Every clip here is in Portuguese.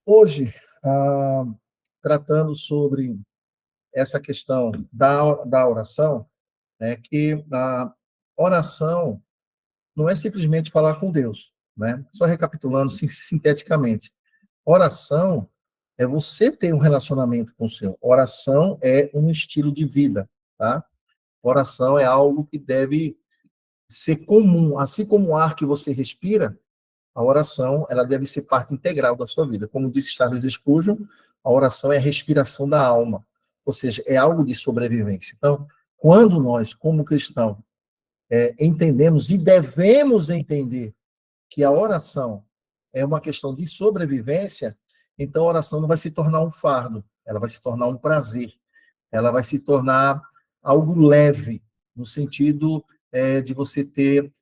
Hoje, ah, tratando sobre essa questão da oração, é que a oração não é simplesmente falar com Deus, né? Só recapitulando sinteticamente. Oração é você ter um relacionamento com o Senhor. Oração é um estilo de vida, tá? Oração é algo que deve ser comum, assim como o ar que você respira. A oração, ela deve ser parte integral da sua vida. Como disse Charles Spurgeon, a oração é a respiração da alma, ou seja, é algo de sobrevivência. Então, quando nós, como cristãos, entendemos e devemos entender que a oração é uma questão de sobrevivência, então a oração não vai se tornar um fardo, ela vai se tornar um prazer, ela vai se tornar algo leve, no sentido de você ter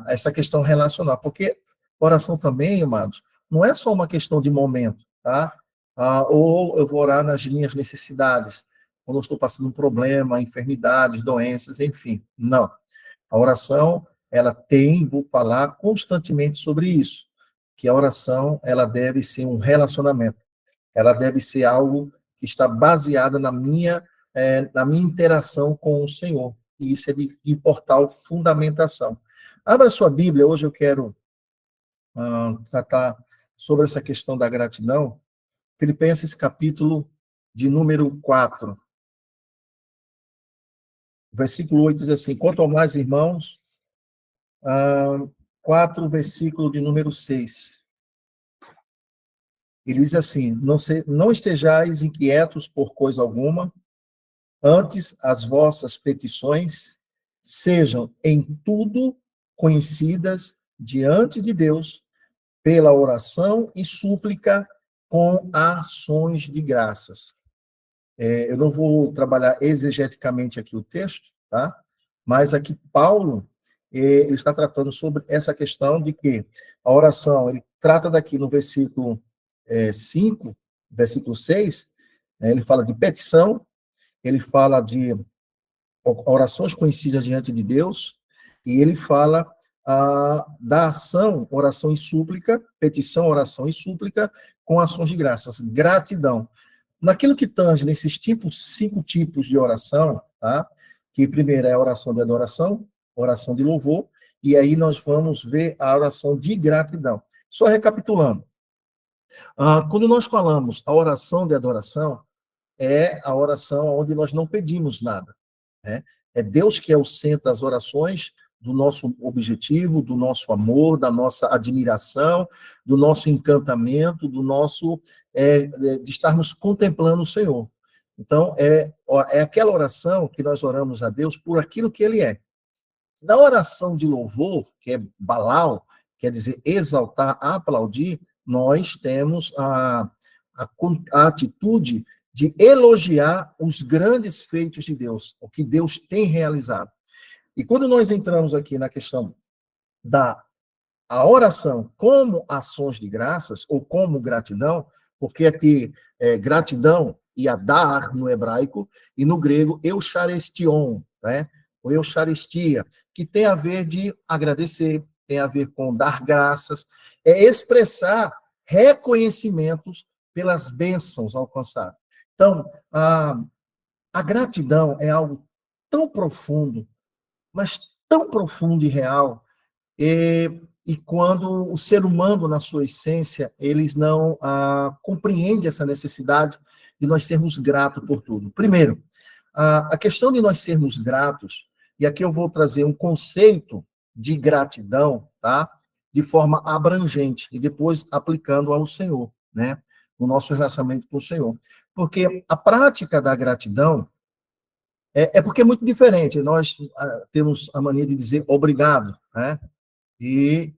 essa questão relacional. Porque oração também, amados, não é só uma questão de momento, tá? Ou eu vou orar nas minhas necessidades, quando eu estou passando um problema, enfermidades, doenças, enfim. Não. A oração, ela tem, vou falar constantemente sobre isso, que a oração, ela deve ser um relacionamento. Ela deve ser algo que está baseada na minha interação com o Senhor. E isso é de importar fundamentação. Abra sua Bíblia, hoje eu quero tratar sobre essa questão da gratidão. Filipenses capítulo de número 4. Versículo 8 diz assim: quanto ao mais, irmãos, 4, versículo de número 6. Ele diz assim: não estejais inquietos por coisa alguma, antes as vossas petições sejam em tudo conhecidas diante de Deus pela oração e súplica com ações de graças. Eu não vou trabalhar exegeticamente aqui o texto, tá? Mas aqui Paulo, ele está tratando sobre essa questão de que a oração, ele trata daqui no versículo 5, versículo 6, né, ele fala de petição, ele fala de orações conhecidas diante de Deus, e ele fala da ação, oração e súplica, petição, oração e súplica, com ações de graças, gratidão. Naquilo que tange nesses 5 tipos de oração, tá? Que primeiro é a oração de adoração, oração de louvor, e aí nós vamos ver a oração de gratidão. Só recapitulando, quando nós falamos a oração de adoração, é a oração onde nós não pedimos nada, né? É Deus que é o centro das orações, do nosso objetivo, do nosso amor, da nossa admiração, do nosso encantamento, do nosso de estarmos contemplando o Senhor. Então, é aquela oração que nós oramos a Deus por aquilo que Ele é. Na oração de louvor, que é balau, quer dizer exaltar, aplaudir, nós temos a atitude de elogiar os grandes feitos de Deus, o que Deus tem realizado. E quando nós entramos aqui na questão da oração como ações de graças, ou como gratidão, porque aqui gratidão ia dar no hebraico, e no grego eucharistion, né? Ou eucharistia, que tem a ver de agradecer, tem a ver com dar graças, é expressar reconhecimentos pelas bênçãos alcançadas. Então, a gratidão é algo tão profundo, mas tão profundo e real, e quando o ser humano, na sua essência, eles não compreendem essa necessidade de nós sermos gratos por tudo. Primeiro, a questão de nós sermos gratos, e aqui eu vou trazer um conceito de gratidão, tá? De forma abrangente, e depois aplicando ao Senhor, né? No nosso relacionamento com o Senhor. Porque a prática da gratidão é porque é muito diferente. Nós temos a mania de dizer obrigado, né? E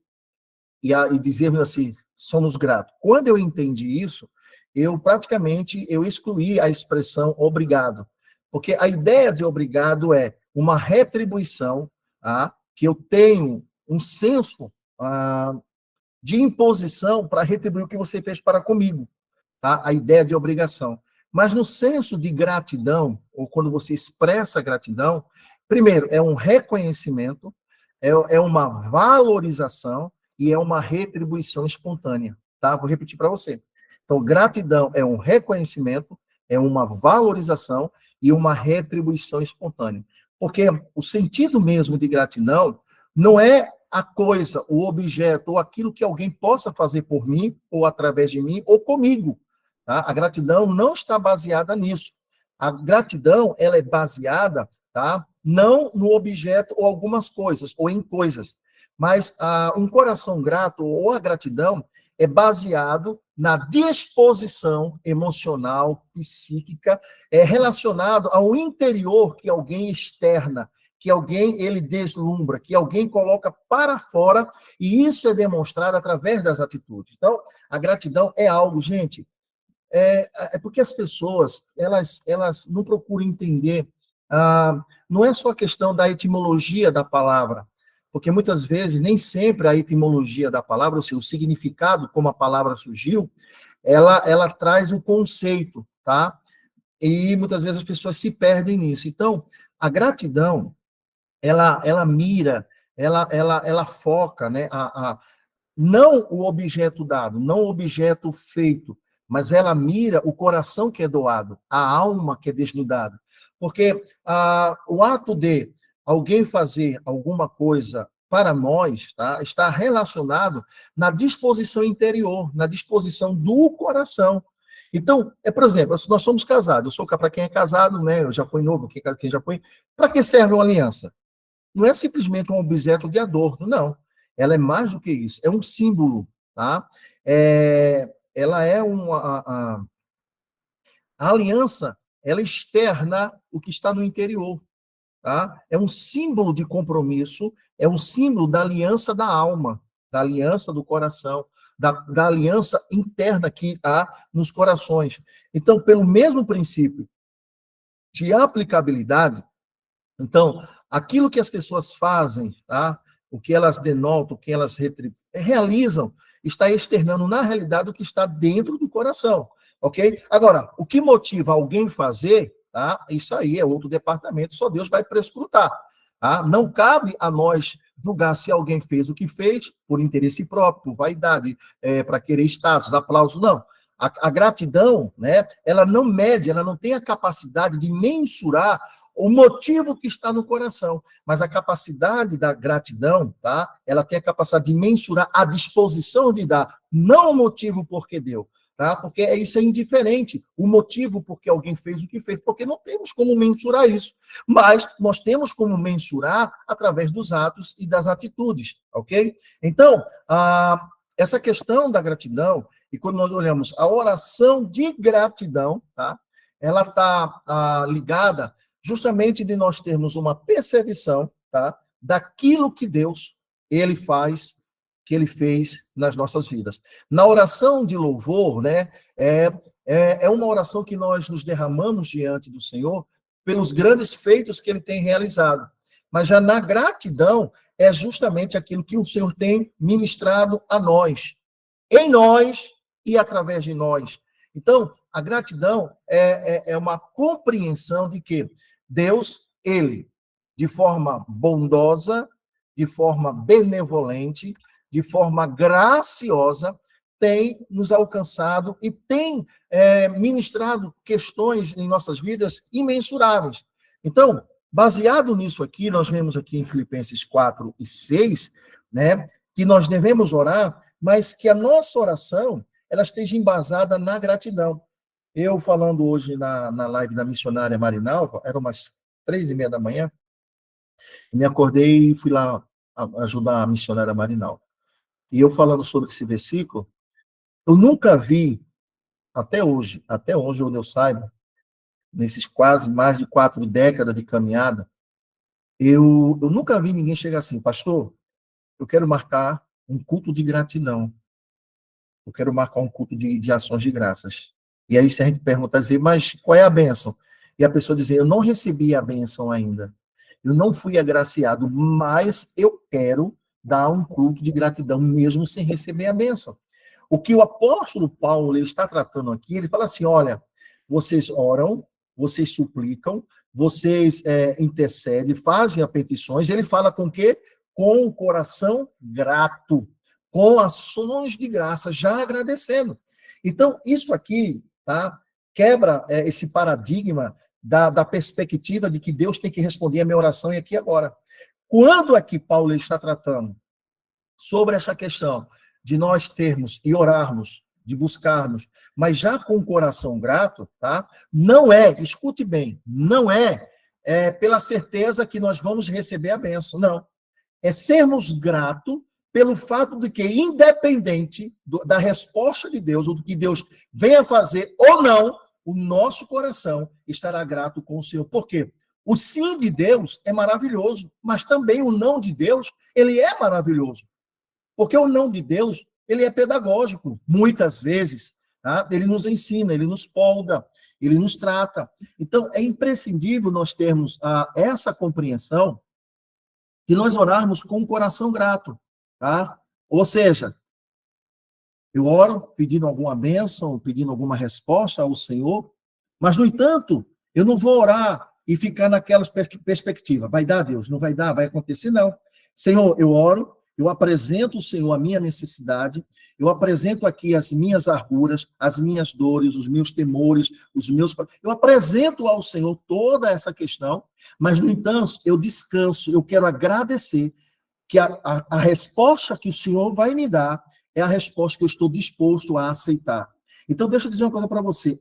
dizermos assim, somos gratos. Quando eu entendi isso, eu excluí a expressão obrigado, porque a ideia de obrigado é uma retribuição, que eu tenho um senso de imposição para retribuir o que você fez para comigo, tá? A ideia de obrigação. Mas no senso de gratidão, ou quando você expressa gratidão, primeiro, é um reconhecimento, é uma valorização e é uma retribuição espontânea. tá? Vou repetir para você. Então, gratidão é um reconhecimento, é uma valorização e uma retribuição espontânea. Porque o sentido mesmo de gratidão não é a coisa, o objeto ou aquilo que alguém possa fazer por mim, ou através de mim, ou comigo. Tá? A gratidão não está baseada nisso. A gratidão, ela é baseada, tá? Não no objeto ou algumas coisas, ou em coisas. Mas um coração grato, ou a gratidão, é baseado na disposição emocional, psíquica, relacionado ao interior que alguém externa, que alguém ele deslumbra, que alguém coloca para fora, e isso é demonstrado através das atitudes. Então, a gratidão é algo, gente, porque as pessoas, elas não procuram entender, não é só a questão da etimologia da palavra, porque muitas vezes, nem sempre a etimologia da palavra, ou seja, o significado como a palavra surgiu, ela traz um conceito, tá? E muitas vezes as pessoas se perdem nisso. Então, a gratidão, ela mira, ela foca, né, não o objeto dado, não o objeto feito, mas ela mira o coração que é doado, a alma que é desnudada. Porque o ato de alguém fazer alguma coisa para nós, tá, está relacionado na disposição interior, na disposição do coração. Então, por exemplo, nós somos casados, eu sou para quem é casado, né? Eu já fui novo, quem já foi. Para que serve uma aliança? Não é simplesmente um objeto de adorno, não. Ela é mais do que isso, é um símbolo, tá? Ela é a aliança, ela externa o que está no interior, tá? É um símbolo de compromisso, é um símbolo da aliança da alma, da aliança do coração, da aliança interna que há nos corações. Então, pelo mesmo princípio de aplicabilidade, então, aquilo que as pessoas fazem, tá? O que elas denotam, o que elas realizam, está externando, na realidade, o que está dentro do coração, ok? Agora, o que motiva alguém fazer, tá? Isso aí é outro departamento, só Deus vai prescrutar, tá? Não cabe a nós julgar se alguém fez o que fez por interesse próprio, por vaidade, para querer status, aplauso, não. A gratidão, né, ela não mede, ela não tem a capacidade de mensurar o motivo que está no coração, mas a capacidade da gratidão, tá? Ela tem a capacidade de mensurar a disposição de dar, não o motivo por que deu, tá? Porque isso é indiferente, o motivo por que alguém fez o que fez, porque não temos como mensurar isso, mas nós temos como mensurar através dos atos e das atitudes, ok? Então, essa questão da gratidão, e quando nós olhamos a oração de gratidão, tá? Ela está ligada justamente de nós termos uma percepção, tá, daquilo que Deus, ele faz, que ele fez nas nossas vidas. Na oração de louvor, né, é uma oração que nós nos derramamos diante do Senhor pelos grandes feitos que ele tem realizado. Mas já na gratidão é justamente aquilo que o Senhor tem ministrado a nós, em nós e através de nós. Então, a gratidão é uma compreensão de que Deus, ele, de forma bondosa, de forma benevolente, de forma graciosa, tem nos alcançado e tem ministrado questões em nossas vidas imensuráveis. Então, baseado nisso aqui, nós vemos aqui em Filipenses 4 e 6, né, que nós devemos orar, mas que a nossa oração ela esteja embasada na gratidão. Eu falando hoje na live da missionária Marinalva, eram umas 3:30 da manhã, me acordei e fui lá ajudar a missionária Marinalva. E eu falando sobre esse versículo, eu nunca vi, até hoje, onde eu saiba, nesses quase mais de 4 décadas de caminhada, eu nunca vi ninguém chegar assim, pastor, eu quero marcar um culto de gratidão. Eu quero marcar um culto de ações de graças. E aí, se a gente pergunta, dizer, mas qual é a bênção? E a pessoa dizer, eu não recebi a bênção ainda. Eu não fui agraciado, mas eu quero dar um culto de gratidão mesmo sem receber a bênção. O que o apóstolo Paulo ele está tratando aqui, ele fala assim, olha, vocês oram, vocês suplicam, vocês intercedem, fazem as petições, ele fala com o quê? Com o coração grato. com ações de graça, já agradecendo. Então, isso aqui, tá, quebra esse paradigma da perspectiva de que Deus tem que responder a minha oração e aqui e agora. Quando aqui Paulo está tratando sobre essa questão de nós termos e orarmos, de buscarmos, mas já com o coração grato, tá? Não é, escute bem, não é pela certeza que nós vamos receber a bênção, não. É sermos gratos pelo fato de que, independente da resposta de Deus, ou do que Deus venha fazer ou não, o nosso coração estará grato com o Senhor. Por quê? O sim de Deus é maravilhoso, mas também o não de Deus, ele é maravilhoso. Porque o não de Deus, ele é pedagógico, muitas vezes, tá? Ele nos ensina, ele nos polda, ele nos trata. Então, é imprescindível nós termos essa compreensão de nós orarmos com o coração grato, tá? Ou seja, eu oro pedindo alguma bênção, pedindo alguma resposta ao Senhor, mas, no entanto, eu não vou orar e ficar naquela perspectiva. Vai dar, Deus? Não vai dar? Vai acontecer? Não. Senhor, eu oro, eu apresento ao Senhor a minha necessidade, eu apresento aqui as minhas arguras, as minhas dores, os meus temores, eu apresento ao Senhor toda essa questão, mas, no entanto, eu descanso, eu quero agradecer que a resposta que o Senhor vai me dar é a resposta que eu estou disposto a aceitar. Então, deixa eu dizer uma coisa para você.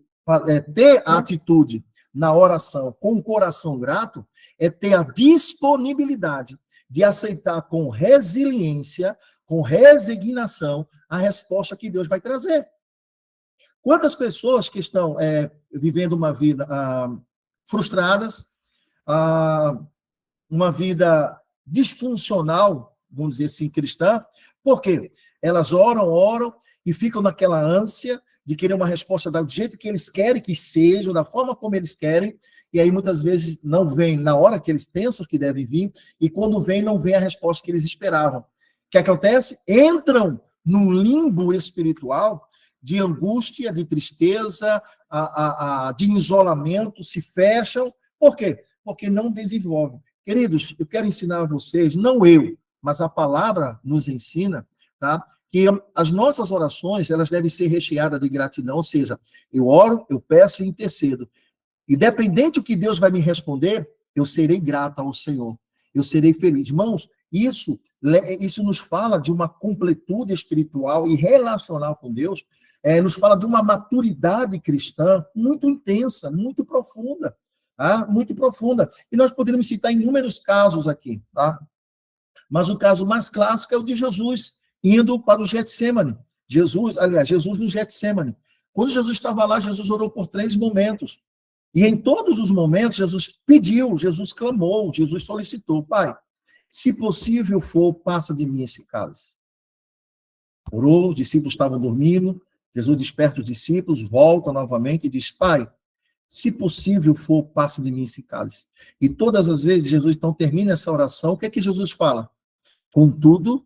Ter a atitude na oração com o coração grato é ter a disponibilidade de aceitar com resiliência, com resignação, a resposta que Deus vai trazer. Quantas pessoas que estão vivendo uma vida frustradas, uma vida disfuncional, vamos dizer assim, cristã, porque elas oram e ficam naquela ânsia de querer uma resposta do jeito que eles querem que seja, da forma como eles querem, e aí muitas vezes não vem na hora que eles pensam que devem vir, e quando vem, não vem a resposta que eles esperavam. O que acontece? Entram num limbo espiritual de angústia, de tristeza, de isolamento, se fecham. Por quê? Porque não desenvolvem. Queridos, eu quero ensinar a vocês, não eu, mas a palavra nos ensina, tá? Que as nossas orações, elas devem ser recheadas de gratidão, ou seja, eu oro, eu peço e intercedo. Independente do que Deus vai me responder, eu serei grato ao Senhor. Eu serei feliz. Irmãos, isso nos fala de uma completude espiritual e relacional com Deus, nos fala de uma maturidade cristã muito intensa, muito profunda. Tá? Muito profunda. E nós poderíamos citar inúmeros casos aqui, tá? Mas o caso mais clássico é o de Jesus, indo para o Getsêmani. Jesus no Getsêmani. Quando Jesus estava lá, Jesus orou por 3 momentos. E em todos os momentos, Jesus pediu, Jesus clamou, Jesus solicitou: Pai, se possível for, passa de mim esse cálice. Orou, os discípulos estavam dormindo, Jesus desperta os discípulos, volta novamente e diz: Pai, se possível for, passa de mim esse cálice. E todas as vezes Jesus então termina essa oração, o que é que Jesus fala? Contudo,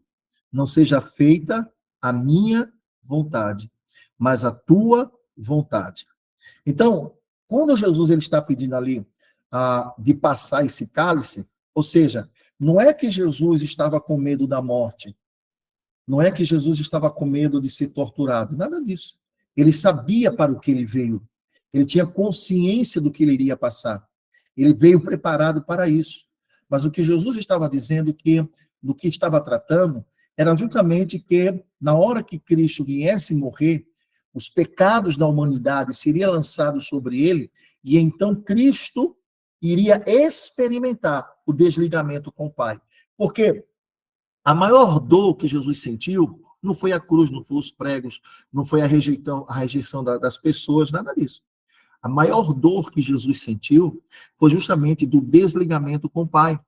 não seja feita a minha vontade, mas a tua vontade. Então, quando Jesus ele está pedindo ali de passar esse cálice, ou seja, não é que Jesus estava com medo da morte, não é que Jesus estava com medo de ser torturado, nada disso. Ele sabia para o que ele veio, ele tinha consciência do que ele iria passar, ele veio preparado para isso. Mas o que Jesus estava dizendo, do que estava tratando, era justamente que, na hora que Cristo viesse morrer, os pecados da humanidade seriam lançados sobre ele, e então Cristo iria experimentar o desligamento com o Pai. Porque a maior dor que Jesus sentiu não foi a cruz, não foi os pregos, não foi a rejeição das pessoas, nada disso. A maior dor que Jesus sentiu foi justamente do desligamento com o Pai.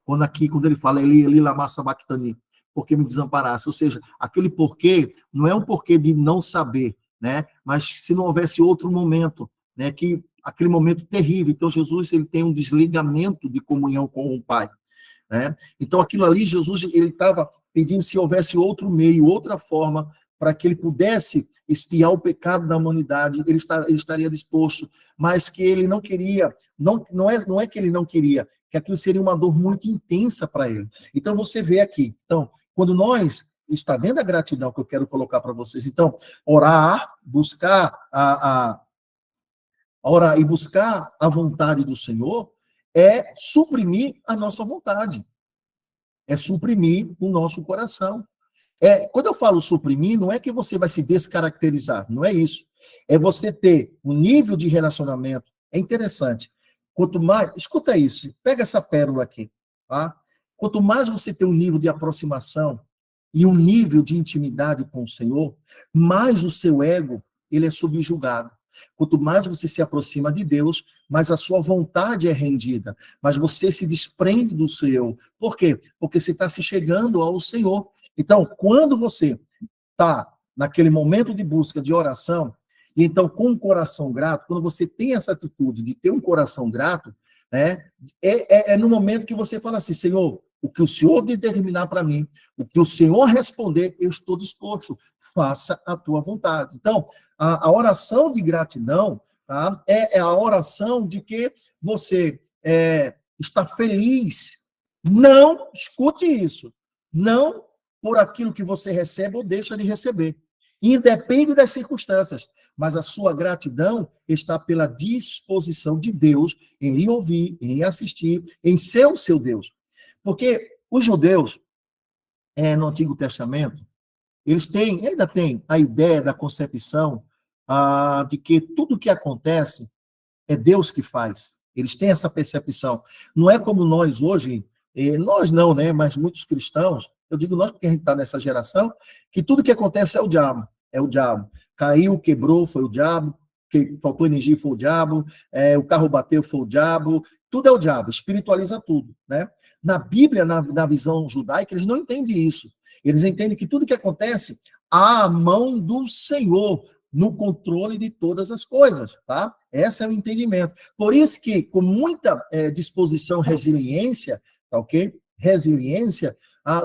Quando ele fala, Eli, lama sabachthani, porque me desamparasse. Ou seja, aquele porquê não é um porquê de não saber, né? Mas se não houvesse outro momento, né? Que aquele momento terrível. Então, Jesus ele tem um desligamento de comunhão com o Pai, né? Então, aquilo ali, Jesus ele estava pedindo se houvesse outro meio, outra forma, para que ele pudesse expiar o pecado da humanidade, ele estaria disposto, mas que ele não queria, não é que ele não queria, que aquilo seria uma dor muito intensa para ele. Então, você vê aqui, então, quando nós está dentro da gratidão que eu quero colocar para vocês. Então, orar, orar e buscar a vontade do Senhor é suprimir a nossa vontade, é suprimir o nosso coração. Quando eu falo suprimir, não é que você vai se descaracterizar, não é isso. É você ter um nível de relacionamento. É interessante. Quanto mais, escuta isso, pega essa pérola aqui, tá? Quanto mais você tem um nível de aproximação e um nível de intimidade com o Senhor, mais o seu ego, ele é subjugado. Quanto mais você se aproxima de Deus, mais a sua vontade é rendida, mas você se desprende do seu eu. Por quê? Porque você está se chegando ao Senhor. Então, quando você está naquele momento de busca, de oração, e então com um coração grato, quando você tem essa atitude de ter um coração grato, né, é no momento que você fala assim, Senhor, o que o Senhor determinar para mim, o que o Senhor responder, eu estou disposto, faça a tua vontade. Então, a oração de gratidão, tá, é a oração de que você está feliz. Não, escute isso, não por aquilo que você recebe ou deixa de receber. Independe das circunstâncias, mas a sua gratidão está pela disposição de Deus em lhe ouvir, em lhe assistir, em ser o seu Deus. Porque os judeus, no Antigo Testamento, eles ainda têm a ideia da concepção de que tudo que acontece é Deus que faz. Eles têm essa percepção. Não é como nós hoje, nós não, né? Mas muitos cristãos, eu digo nós porque a gente está nessa geração, que tudo que acontece é o diabo. É o diabo. Caiu, quebrou, foi o diabo. Que faltou energia, foi o diabo. O carro bateu, foi o diabo. Tudo é o diabo. Espiritualiza tudo, né? Na Bíblia, na visão judaica, eles não entendem isso. Eles entendem que tudo que acontece há a mão do Senhor no controle de todas as coisas, tá? Esse é o entendimento. Por isso que, com muita disposição, resiliência, tá ok? Resiliência,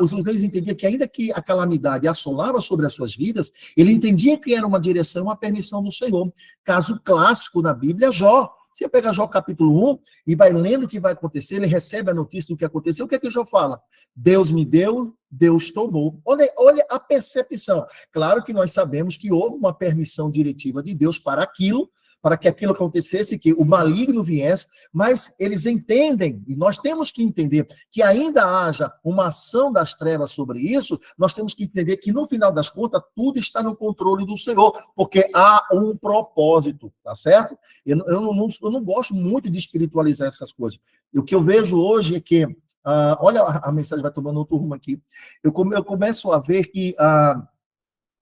os judeus entendiam que ainda que a calamidade assolava sobre as suas vidas, ele entendia que era uma direção, uma permissão do Senhor. Caso clássico na Bíblia, Jó. Você pega Jó capítulo 1 e vai lendo o que vai acontecer, ele recebe a notícia do que aconteceu, o que é que Jó fala? Deus me deu, Deus tomou. Olha a percepção. Claro que nós sabemos que houve uma permissão diretiva de Deus para aquilo, para que aquilo acontecesse, que o maligno viesse, mas eles entendem, e nós temos que entender, que ainda haja uma ação das trevas sobre isso, nós temos que entender que, no final das contas, tudo está no controle do Senhor, porque há um propósito, tá certo? Eu não gosto muito de espiritualizar essas coisas. E o que eu vejo hoje é que, olha, a mensagem vai tomando outro rumo aqui, eu começo a ver que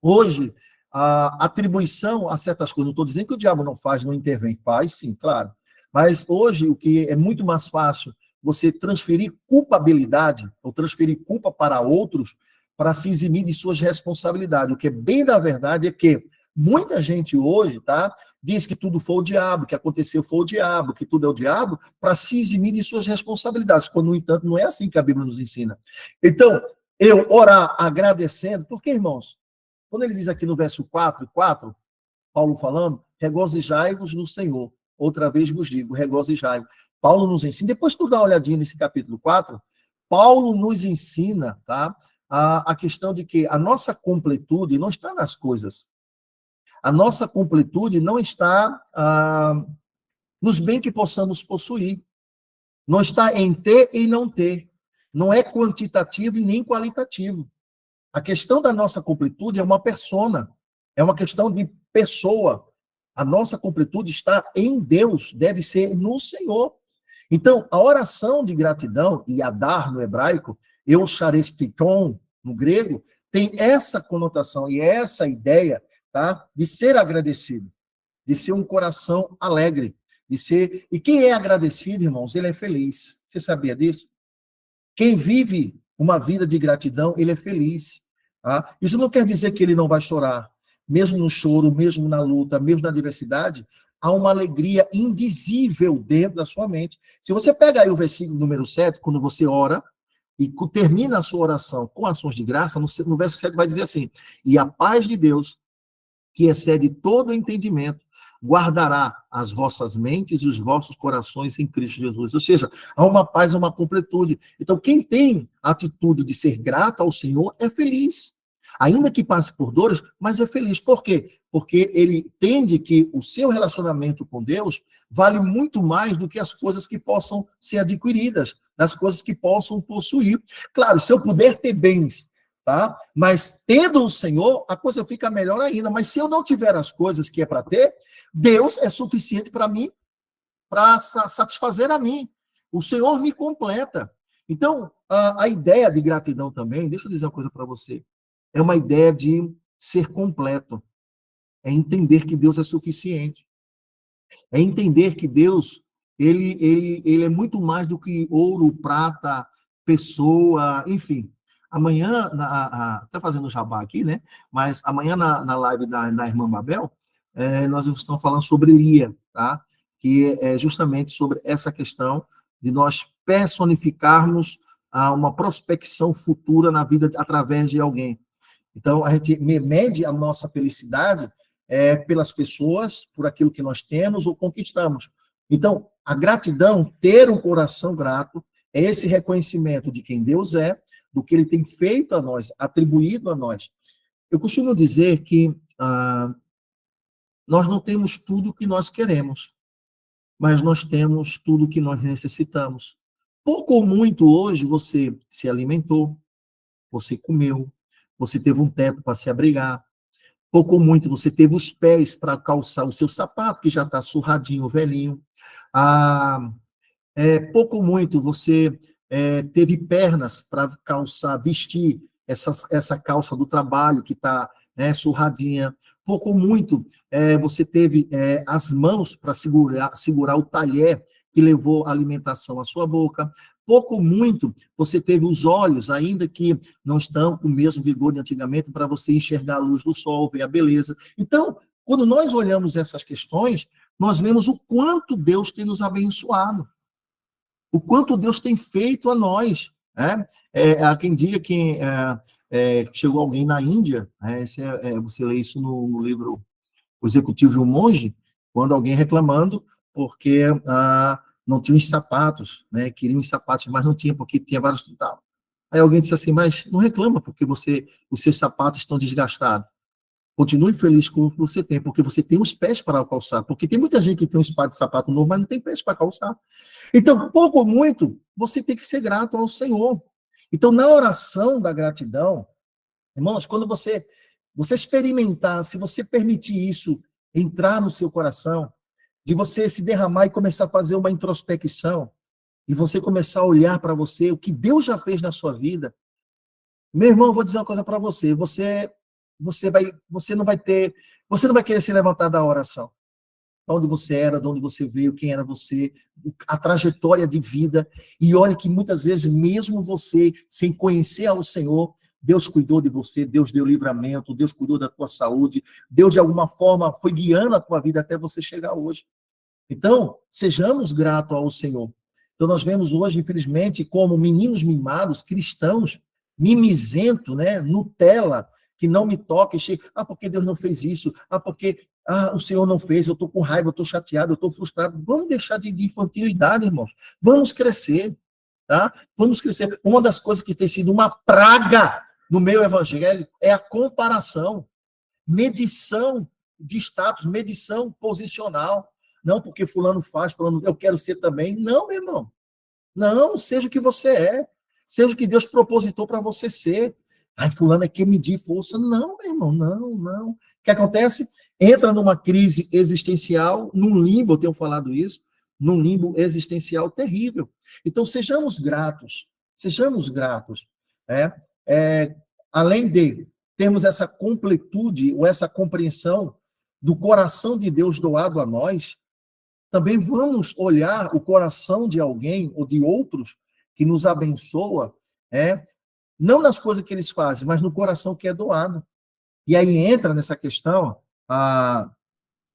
hoje, a atribuição a certas coisas, não estou dizendo que o diabo não faz, não intervém, faz sim, claro, mas hoje o que é muito mais fácil, você transferir culpabilidade, ou transferir culpa para outros, para se eximir de suas responsabilidades. O que é bem da verdade é que muita gente hoje, tá, diz que tudo foi o diabo, que aconteceu foi o diabo, que tudo é o diabo, para se eximir de suas responsabilidades, quando, no entanto, não é assim que a Bíblia nos ensina. Então, eu orar agradecendo, porque, irmãos, quando ele diz aqui no verso 4, Paulo falando, regozijai-vos no Senhor. Outra vez vos digo, regozijai-vos. Paulo nos ensina, depois tu dá uma olhadinha nesse capítulo 4, Paulo nos ensina, tá, a questão de que a nossa completude não está nas coisas. A nossa completude não está nos bens que possamos possuir. Não está em ter e não ter. Não é quantitativo e nem qualitativo. A questão da nossa completude é uma persona, é uma questão de pessoa. A nossa completude está em Deus, deve ser no Senhor. Então, a oração de gratidão, yadar no hebraico, eucharistikon no grego, tem essa conotação e essa ideia, tá, de ser agradecido, de ser um coração alegre, de ser... E quem é agradecido, irmãos, ele é feliz. Você sabia disso? Quem vive uma vida de gratidão, ele é feliz. Tá? Isso não quer dizer que ele não vai chorar. Mesmo no choro, mesmo na luta, mesmo na adversidade, há uma alegria indizível dentro da sua mente. Se você pega aí o versículo número 7, quando você ora, e termina a sua oração com ações de graça, no verso 7 vai dizer assim, e a paz de Deus, que excede todo entendimento, guardará as vossas mentes e os vossos corações em Cristo Jesus. Ou seja, há uma paz, uma completude. Então, quem tem a atitude de ser grato ao Senhor é feliz. Ainda que passe por dores, mas é feliz. Por quê? Porque ele entende que o seu relacionamento com Deus vale muito mais do que as coisas que possam ser adquiridas, das coisas que possam possuir. Claro, se eu puder ter bens, tá? Mas tendo o Senhor, a coisa fica melhor ainda. Mas se eu não tiver as coisas que é para ter, Deus é suficiente para mim, para satisfazer a mim. O Senhor me completa. Então, a ideia de gratidão também, deixa eu dizer uma coisa para você, é uma ideia de ser completo. É entender que Deus é suficiente. É entender que Deus, ele é muito mais do que ouro, prata, pessoa, enfim. Amanhã, tá fazendo jabá aqui, né? Mas amanhã na live da irmã Babel, nós estamos falando sobre Lia, tá? Que é justamente sobre essa questão de nós personificarmos uma prospecção futura na vida através de alguém. Então, a gente mede a nossa felicidade pelas pessoas, por aquilo que nós temos ou conquistamos. Então, a gratidão, ter um coração grato, é esse reconhecimento de quem Deus é, do que Ele tem feito a nós, atribuído a nós. Eu costumo dizer que nós não temos tudo o que nós queremos, mas nós temos tudo o que nós necessitamos. Pouco ou muito hoje você se alimentou, você comeu, você teve um teto para se abrigar, pouco ou muito você teve os pés para calçar o seu sapato, que já está surradinho, velhinho. Pouco ou muito você teve pernas para calçar, vestir essa calça do trabalho que está surradinha. Pouco ou muito você teve as mãos para segurar o talher que levou a alimentação à sua boca. Pouco ou muito você teve os olhos, ainda que não estão com o mesmo vigor de antigamente, para você enxergar a luz do sol, ver a beleza. Então, quando nós olhamos essas questões, nós vemos o quanto Deus tem nos abençoado, o quanto Deus tem feito a nós. Há quem diga que chegou alguém na Índia, você lê isso no livro O Executivo e o Monge, quando alguém reclamando porque não tinha os sapatos, queriam os sapatos, mas não tinha, porque tinha vários. Aí alguém disse assim, mas não reclama, porque os seus sapatos estão desgastados. Continue feliz com o que você tem, porque você tem os pés para calçar. Porque tem muita gente que tem um par de sapato novo, mas não tem pés para calçar. Então, pouco ou muito, você tem que ser grato ao Senhor. Então, na oração da gratidão, irmãos, quando você experimentar, se você permitir isso entrar no seu coração, de você se derramar e começar a fazer uma introspecção, e você começar a olhar para você, o que Deus já fez na sua vida, meu irmão, eu vou dizer uma coisa para você, você não vai querer se levantar da oração. Onde você era, de onde você veio, quem era você, a trajetória de vida, e olhe que muitas vezes, mesmo você, sem conhecer ao Senhor, Deus cuidou de você, Deus deu livramento, Deus cuidou da tua saúde, Deus de alguma forma foi guiando a tua vida até você chegar hoje. Então, sejamos gratos ao Senhor. Então, nós vemos hoje, infelizmente, como meninos mimados, cristãos, mimizento, Nutella, que não me toca, porque Deus não fez isso, porque o Senhor não fez, eu estou com raiva, eu estou chateado, eu estou frustrado. Vamos deixar de infantilidade, irmãos. Vamos crescer, tá? Vamos crescer. Uma das coisas que tem sido uma praga no meio evangélico é a comparação, medição de status, medição posicional. Não porque fulano faz, fulano, eu quero ser também. Não, meu irmão. Não, seja o que você é. Seja o que Deus propositou para você ser. Ai, fulano é que medir força. Não, meu irmão, não. O que acontece? Entra numa crise existencial, num limbo, eu tenho falado isso, num limbo existencial terrível. Então, sejamos gratos. Além de termos essa completude ou essa compreensão do coração de Deus doado a nós, também vamos olhar o coração de alguém ou de outros que nos abençoa, não nas coisas que eles fazem, mas no coração que é doado. E aí entra nessa questão,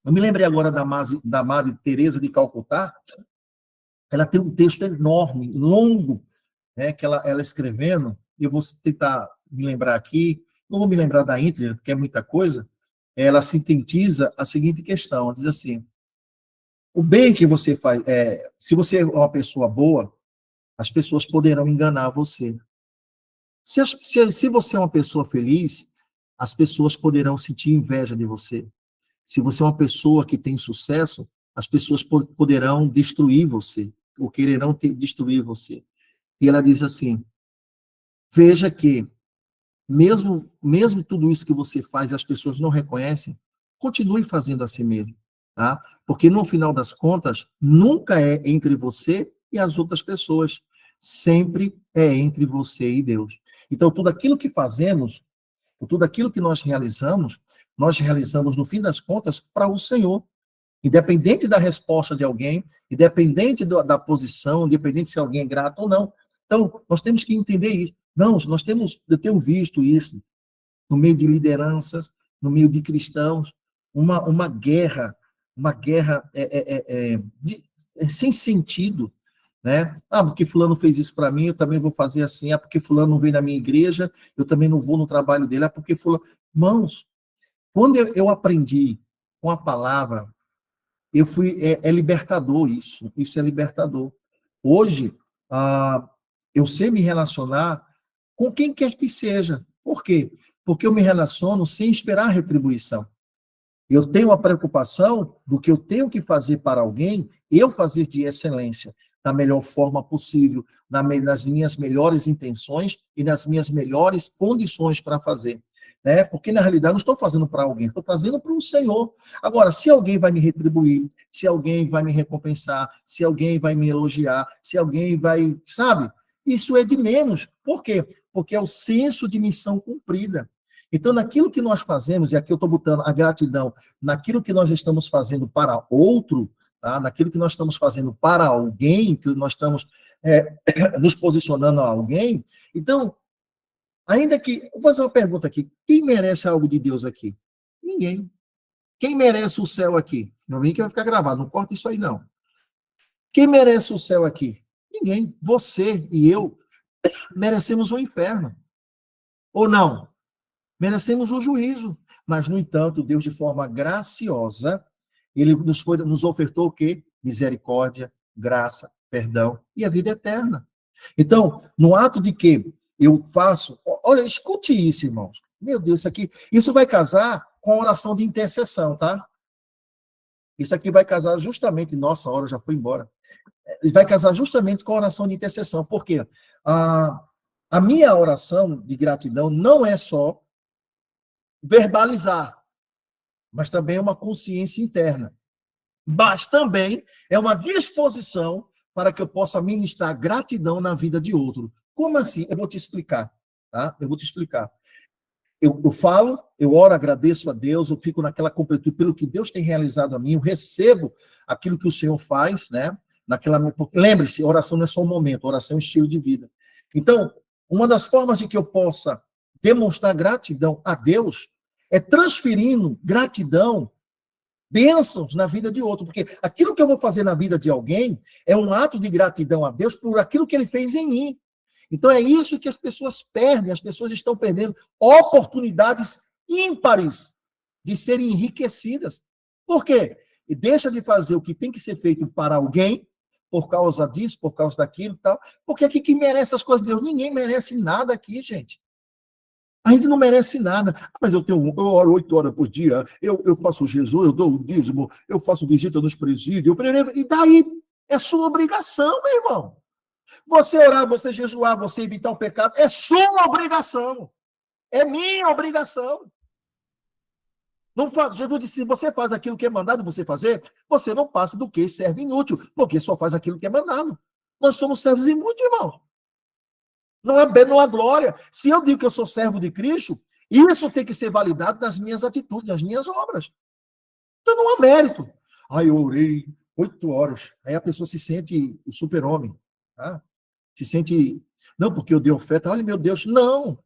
eu me lembrei agora da Madre Teresa de Calcutá, ela tem um texto enorme, longo, que ela escrevendo, eu vou tentar me lembrar aqui, não vou me lembrar da íntegra, porque é muita coisa, ela sintetiza a seguinte questão, ela diz assim, o bem que você faz, se você é uma pessoa boa, as pessoas poderão enganar você. Se você é uma pessoa feliz, as pessoas poderão sentir inveja de você. Se você é uma pessoa que tem sucesso, as pessoas poderão destruir você, ou quererão destruir você. E ela diz assim, veja que, mesmo tudo isso que você faz e as pessoas não reconhecem, continue fazendo assim mesmo, tá? Porque no final das contas, nunca é entre você e as outras pessoas, sempre é entre você e Deus. Então, tudo aquilo que fazemos, tudo aquilo que nós realizamos, no fim das contas, para o Senhor. Independente da resposta de alguém, independente da posição, independente se alguém é grato ou não. Então, nós temos que entender isso. Não, eu tenho visto isso no meio de lideranças, no meio de cristãos, uma guerra sem sentido, né? Ah, porque fulano fez isso para mim, eu também vou fazer assim. Ah, porque fulano não vem na minha igreja, eu também não vou no trabalho dele. Ah, porque fulano... Irmãos, quando eu aprendi com a palavra, é libertador isso é libertador. Hoje, eu sei me relacionar com quem quer que seja. Por quê? Porque eu me relaciono sem esperar retribuição. Eu tenho a preocupação do que eu tenho que fazer para alguém, eu fazer de excelência, da melhor forma possível, nas minhas melhores intenções e nas minhas melhores condições para fazer. Né? Porque, na realidade, eu não estou fazendo para alguém, estou fazendo para o Senhor. Agora, se alguém vai me retribuir, se alguém vai me recompensar, se alguém vai me elogiar, se alguém vai, sabe? Isso é de menos. Por quê? Porque é o senso de missão cumprida. Então, naquilo que nós fazemos, e aqui eu estou botando a gratidão, naquilo que nós estamos fazendo para outro, tá? Naquilo que nós estamos fazendo para alguém, que nós estamos nos posicionando a alguém. Então, ainda que... Vou fazer uma pergunta aqui. Quem merece algo de Deus aqui? Ninguém. Quem merece o céu aqui? Não vem que vai ficar gravado, não corta isso aí, não. Quem merece o céu aqui? Ninguém. Você e eu merecemos o inferno. Ou não? Merecemos o juízo. Mas, no entanto, Deus, de forma graciosa, ele nos ofertou o quê? Misericórdia, graça, perdão e a vida eterna. Então, no ato de que eu faço... Olha, escute isso, irmãos. Meu Deus, isso vai casar com a oração de intercessão, tá? Isso aqui vai casar justamente... Nossa, a hora já foi embora. Vai casar justamente com a oração de intercessão. Por quê? A minha oração de gratidão não é só verbalizar, mas também é uma consciência interna. Mas também é uma disposição para que eu possa ministrar gratidão na vida de outro. Como assim? Eu vou te explicar. Tá? Eu vou te explicar. Eu falo, eu oro, agradeço a Deus, eu fico naquela completude pelo que Deus tem realizado a mim, eu recebo aquilo que o Senhor faz, né? Lembre-se, oração não é só um momento, oração é um estilo de vida. Então, uma das formas de que eu possa demonstrar gratidão a Deus é transferindo gratidão, bênçãos na vida de outro, porque aquilo que eu vou fazer na vida de alguém é um ato de gratidão a Deus por aquilo que ele fez em mim. Então é isso que as pessoas perdem, as pessoas estão perdendo oportunidades ímpares de serem enriquecidas. Por quê? E deixa de fazer o que tem que ser feito para alguém, por causa disso, por causa daquilo e tal, porque aqui quem merece as coisas de Deus, ninguém merece nada aqui, gente. A gente não merece nada. Mas eu oro 8 horas por dia, eu faço Jesus, eu dou o dízimo, eu faço visita nos presídios, e daí é sua obrigação, meu irmão. Você orar, você jejuar, você evitar o pecado, é sua obrigação. É minha obrigação. Não faz, Jesus disse, se você faz aquilo que é mandado você fazer, você não passa do que servo inútil, porque só faz aquilo que é mandado. Nós somos servos inúteis, irmão. Não há glória. Se eu digo que eu sou servo de Cristo, isso tem que ser validado nas minhas atitudes, nas minhas obras. Então não há mérito. Eu orei 8 horas. Aí a pessoa se sente o super-homem. Tá? Se sente... Não, porque eu dei oferta. Olha, meu Deus. Não.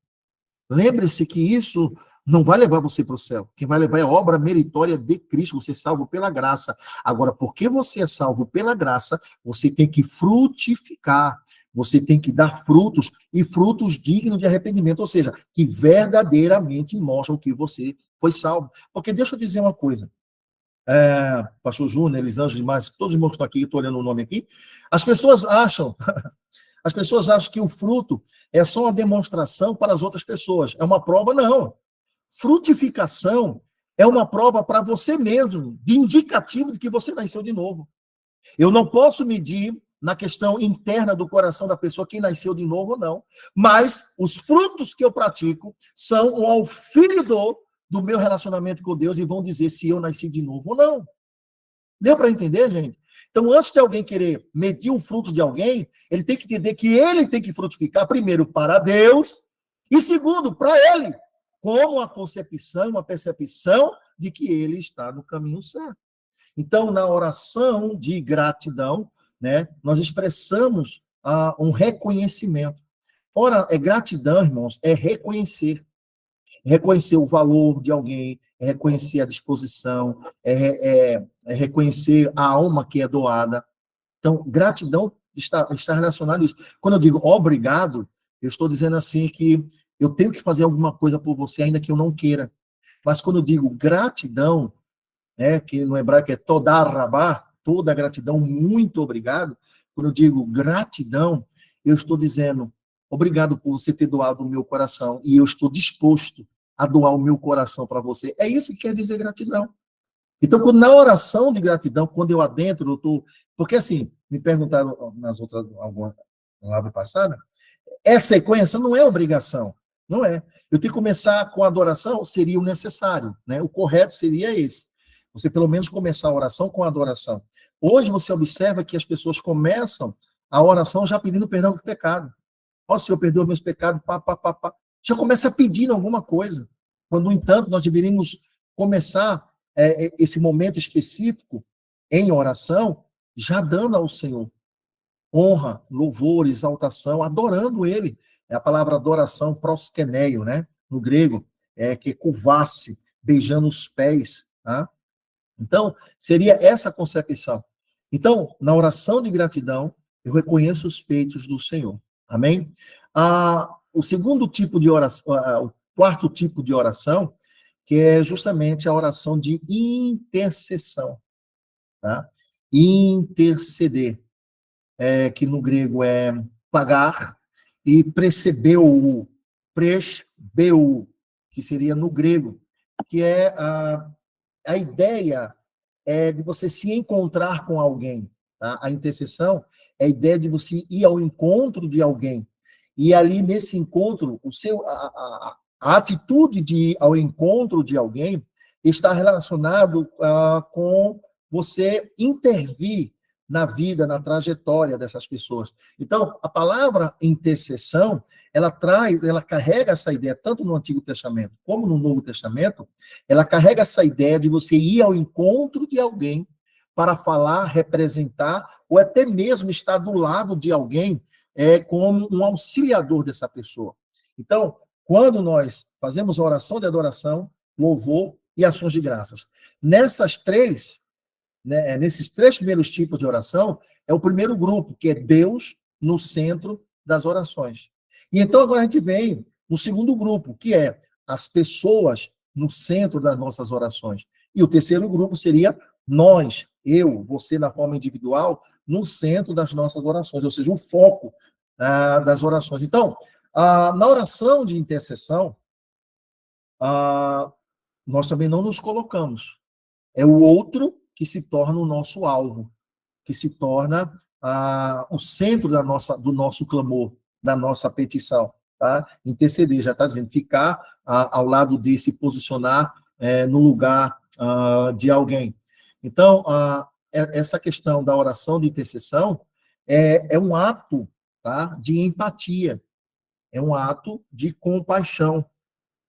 Lembre-se que isso não vai levar você para o céu. Quem vai levar é a obra meritória de Cristo. Você é salvo pela graça. Agora, porque você é salvo pela graça, você tem que frutificar. Você tem que dar frutos, e frutos dignos de arrependimento, ou seja, que verdadeiramente mostram que você foi salvo. Porque deixa eu dizer uma coisa, pastor Júnior, Elisângela, demais, todos os irmãos que estão aqui, estou olhando o nome aqui, as pessoas acham que o fruto é só uma demonstração para as outras pessoas, é uma prova, não. frutificação é uma prova para você mesmo, de indicativo de que você nasceu de novo. Eu não posso medir na questão interna do coração da pessoa quem nasceu de novo ou não, mas os frutos que eu pratico são um auxílio do meu relacionamento com Deus e vão dizer se eu nasci de novo ou não. Deu para entender, gente? Então, antes de alguém querer medir o fruto de alguém, ele tem que entender que ele tem que frutificar, primeiro, para Deus, e segundo, para ele, como uma concepção, uma percepção de que ele está no caminho certo. Então, na oração de gratidão, né, nós expressamos um reconhecimento. Ora, gratidão, irmãos, é reconhecer. Reconhecer o valor de alguém, é reconhecer a disposição, é reconhecer a alma que é doada. Então, gratidão está relacionado a isso. Quando eu digo obrigado, eu estou dizendo assim que eu tenho que fazer alguma coisa por você, ainda que eu não queira. Mas quando eu digo gratidão, né, que no hebraico é todá rabá, toda gratidão, muito obrigado. Quando eu digo gratidão, eu estou dizendo obrigado por você ter doado o meu coração e eu estou disposto a doar o meu coração para você. É isso que quer dizer gratidão. Então, quando, na oração de gratidão, quando eu adentro, eu estou... Porque assim, me perguntaram nas outras, alguma live passada, essa sequência não é obrigação, não é. Eu tenho que começar com a adoração, seria o necessário, né? O correto seria esse. Você pelo menos começar a oração com a adoração. Hoje você observa que as pessoas começam a oração já pedindo perdão dos pecados. Ó, Senhor, perdoa meus pecados, pá, pá, pá, pá. Já começa pedindo alguma coisa. Quando, no entanto, nós deveríamos começar esse momento específico em oração, já dando ao Senhor honra, louvor, exaltação, adorando Ele. É a palavra adoração, proskeneio, né? No grego, que é curvar-se, beijando os pés, tá? Então, seria essa concepção. Então, na oração de gratidão, eu reconheço os feitos do Senhor. Amém? O segundo tipo de oração, o quarto tipo de oração, que é justamente a oração de intercessão. Tá? Interceder, que no grego é pagar, e presebeu, presbeu, que seria no grego, que é a ideia de você se encontrar com alguém. Tá? A intercessão é a ideia de você ir ao encontro de alguém. E ali, nesse encontro, a atitude de ir ao encontro de alguém está relacionado com você intervir na vida, na trajetória dessas pessoas. Então, a palavra intercessão, ela carrega essa ideia, tanto no Antigo Testamento como no Novo Testamento, ela carrega essa ideia de você ir ao encontro de alguém para falar, representar, ou até mesmo estar do lado de alguém como um auxiliador dessa pessoa. Então, quando nós fazemos a oração de adoração, louvor e ações de graças, nesses três primeiros tipos de oração, é o primeiro grupo, que é Deus no centro das orações. E então agora a gente vem no segundo grupo, que é as pessoas no centro das nossas orações. E o terceiro grupo seria nós, eu, você na forma individual, no centro das nossas orações, ou seja, o foco das orações. Então, na oração de intercessão, nós também não nos colocamos. É o outro que se torna o nosso alvo, que se torna o centro do nosso clamor, da nossa petição. Tá? Interceder, já está dizendo, ficar ao lado de se posicionar no lugar de alguém. Então, essa questão da oração de intercessão é um ato, tá, de empatia, é um ato de compaixão,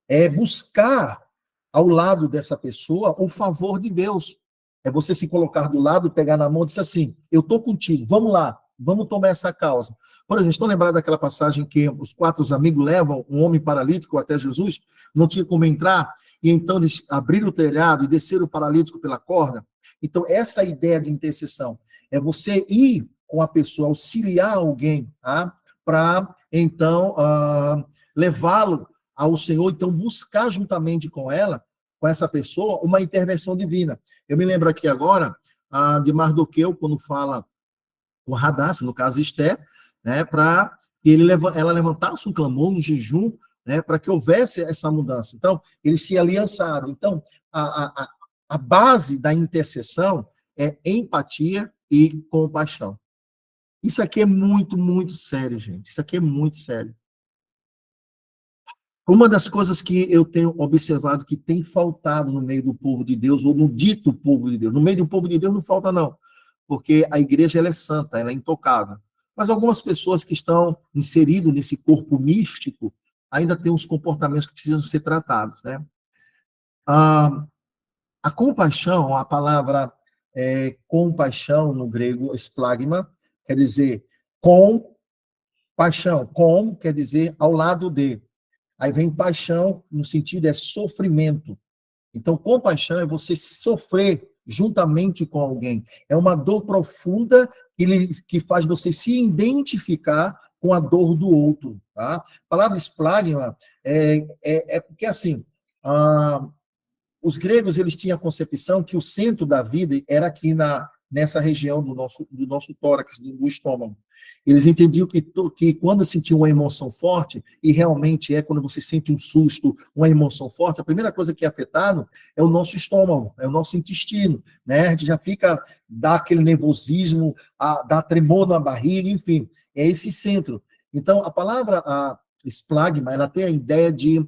é buscar ao lado dessa pessoa o favor de Deus. É você se colocar do lado, pegar na mão e dizer assim, eu estou contigo, vamos lá, vamos tomar essa causa. Por exemplo, estão lembrados daquela passagem que os 4 amigos levam um homem paralítico até Jesus, não tinha como entrar, e então eles abriram o telhado e desceram o paralítico pela corda? Então, essa ideia de intercessão é você ir com a pessoa, auxiliar alguém, tá? Para, então, levá-lo ao Senhor, então buscar juntamente com essa pessoa, uma intervenção divina. Eu me lembro aqui agora de Mardoqueu, quando fala com Hadassah, no caso Esté, né, para que ela levantasse um clamor, um jejum, né, para que houvesse essa mudança. Então, eles se aliançaram. Então, a base da intercessão é empatia e compaixão. Isso aqui é muito, muito sério, gente. Isso aqui é muito sério. Uma das coisas que eu tenho observado que tem faltado no meio do povo de Deus, ou no dito povo de Deus, no meio do povo de Deus não falta, não, porque a igreja ela é santa, ela é intocável. Mas algumas pessoas que estão inseridas nesse corpo místico ainda têm uns comportamentos que precisam ser tratados, né? A compaixão, a palavra compaixão no grego, esplagma, quer dizer com paixão. Com quer dizer ao lado de. Aí vem paixão, no sentido é sofrimento. Então, compaixão é você sofrer juntamente com alguém. É uma dor profunda que faz você se identificar com a dor do outro. Tá? A palavra esplagma é porque, assim, os gregos eles tinham a concepção que o centro da vida era aqui nessa região do nosso tórax, do estômago. Eles entendiam que quando sentiam uma emoção forte, e realmente é quando você sente um susto, uma emoção forte, a primeira coisa que é afetado é o nosso estômago, é o nosso intestino, né? A gente já fica, dá aquele nervosismo, dá tremor na barriga, enfim, é esse centro. Então, a palavra esplagma, ela tem a ideia de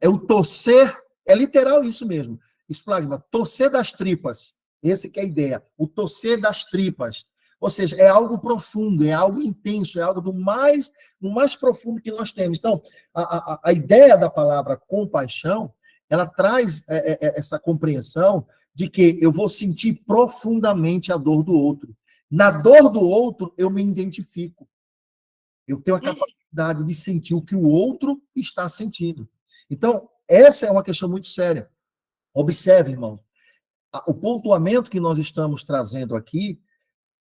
o torcer, é literal isso mesmo. Esplagma, torcer das tripas. Essa que é a ideia, o torcer das tripas. Ou seja, é algo profundo, é algo intenso, é algo do mais profundo que nós temos. Então, a ideia da palavra compaixão, ela traz essa compreensão de que eu vou sentir profundamente a dor do outro. Na dor do outro, eu me identifico. Eu tenho a capacidade de sentir o que o outro está sentindo. Então, essa é uma questão muito séria. Observe, irmãos, o pontuamento que nós estamos trazendo aqui,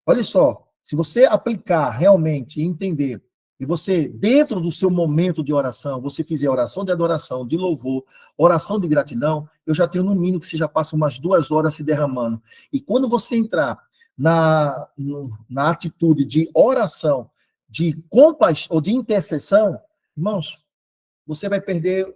olha só, se você aplicar realmente e entender, e você, dentro do seu momento de oração, você fizer oração de adoração, de louvor, oração de gratidão, eu já tenho no mínimo que você já passa umas 2 horas se derramando. E quando você entrar na atitude de oração, de compaixão ou de intercessão, irmãos, você vai perder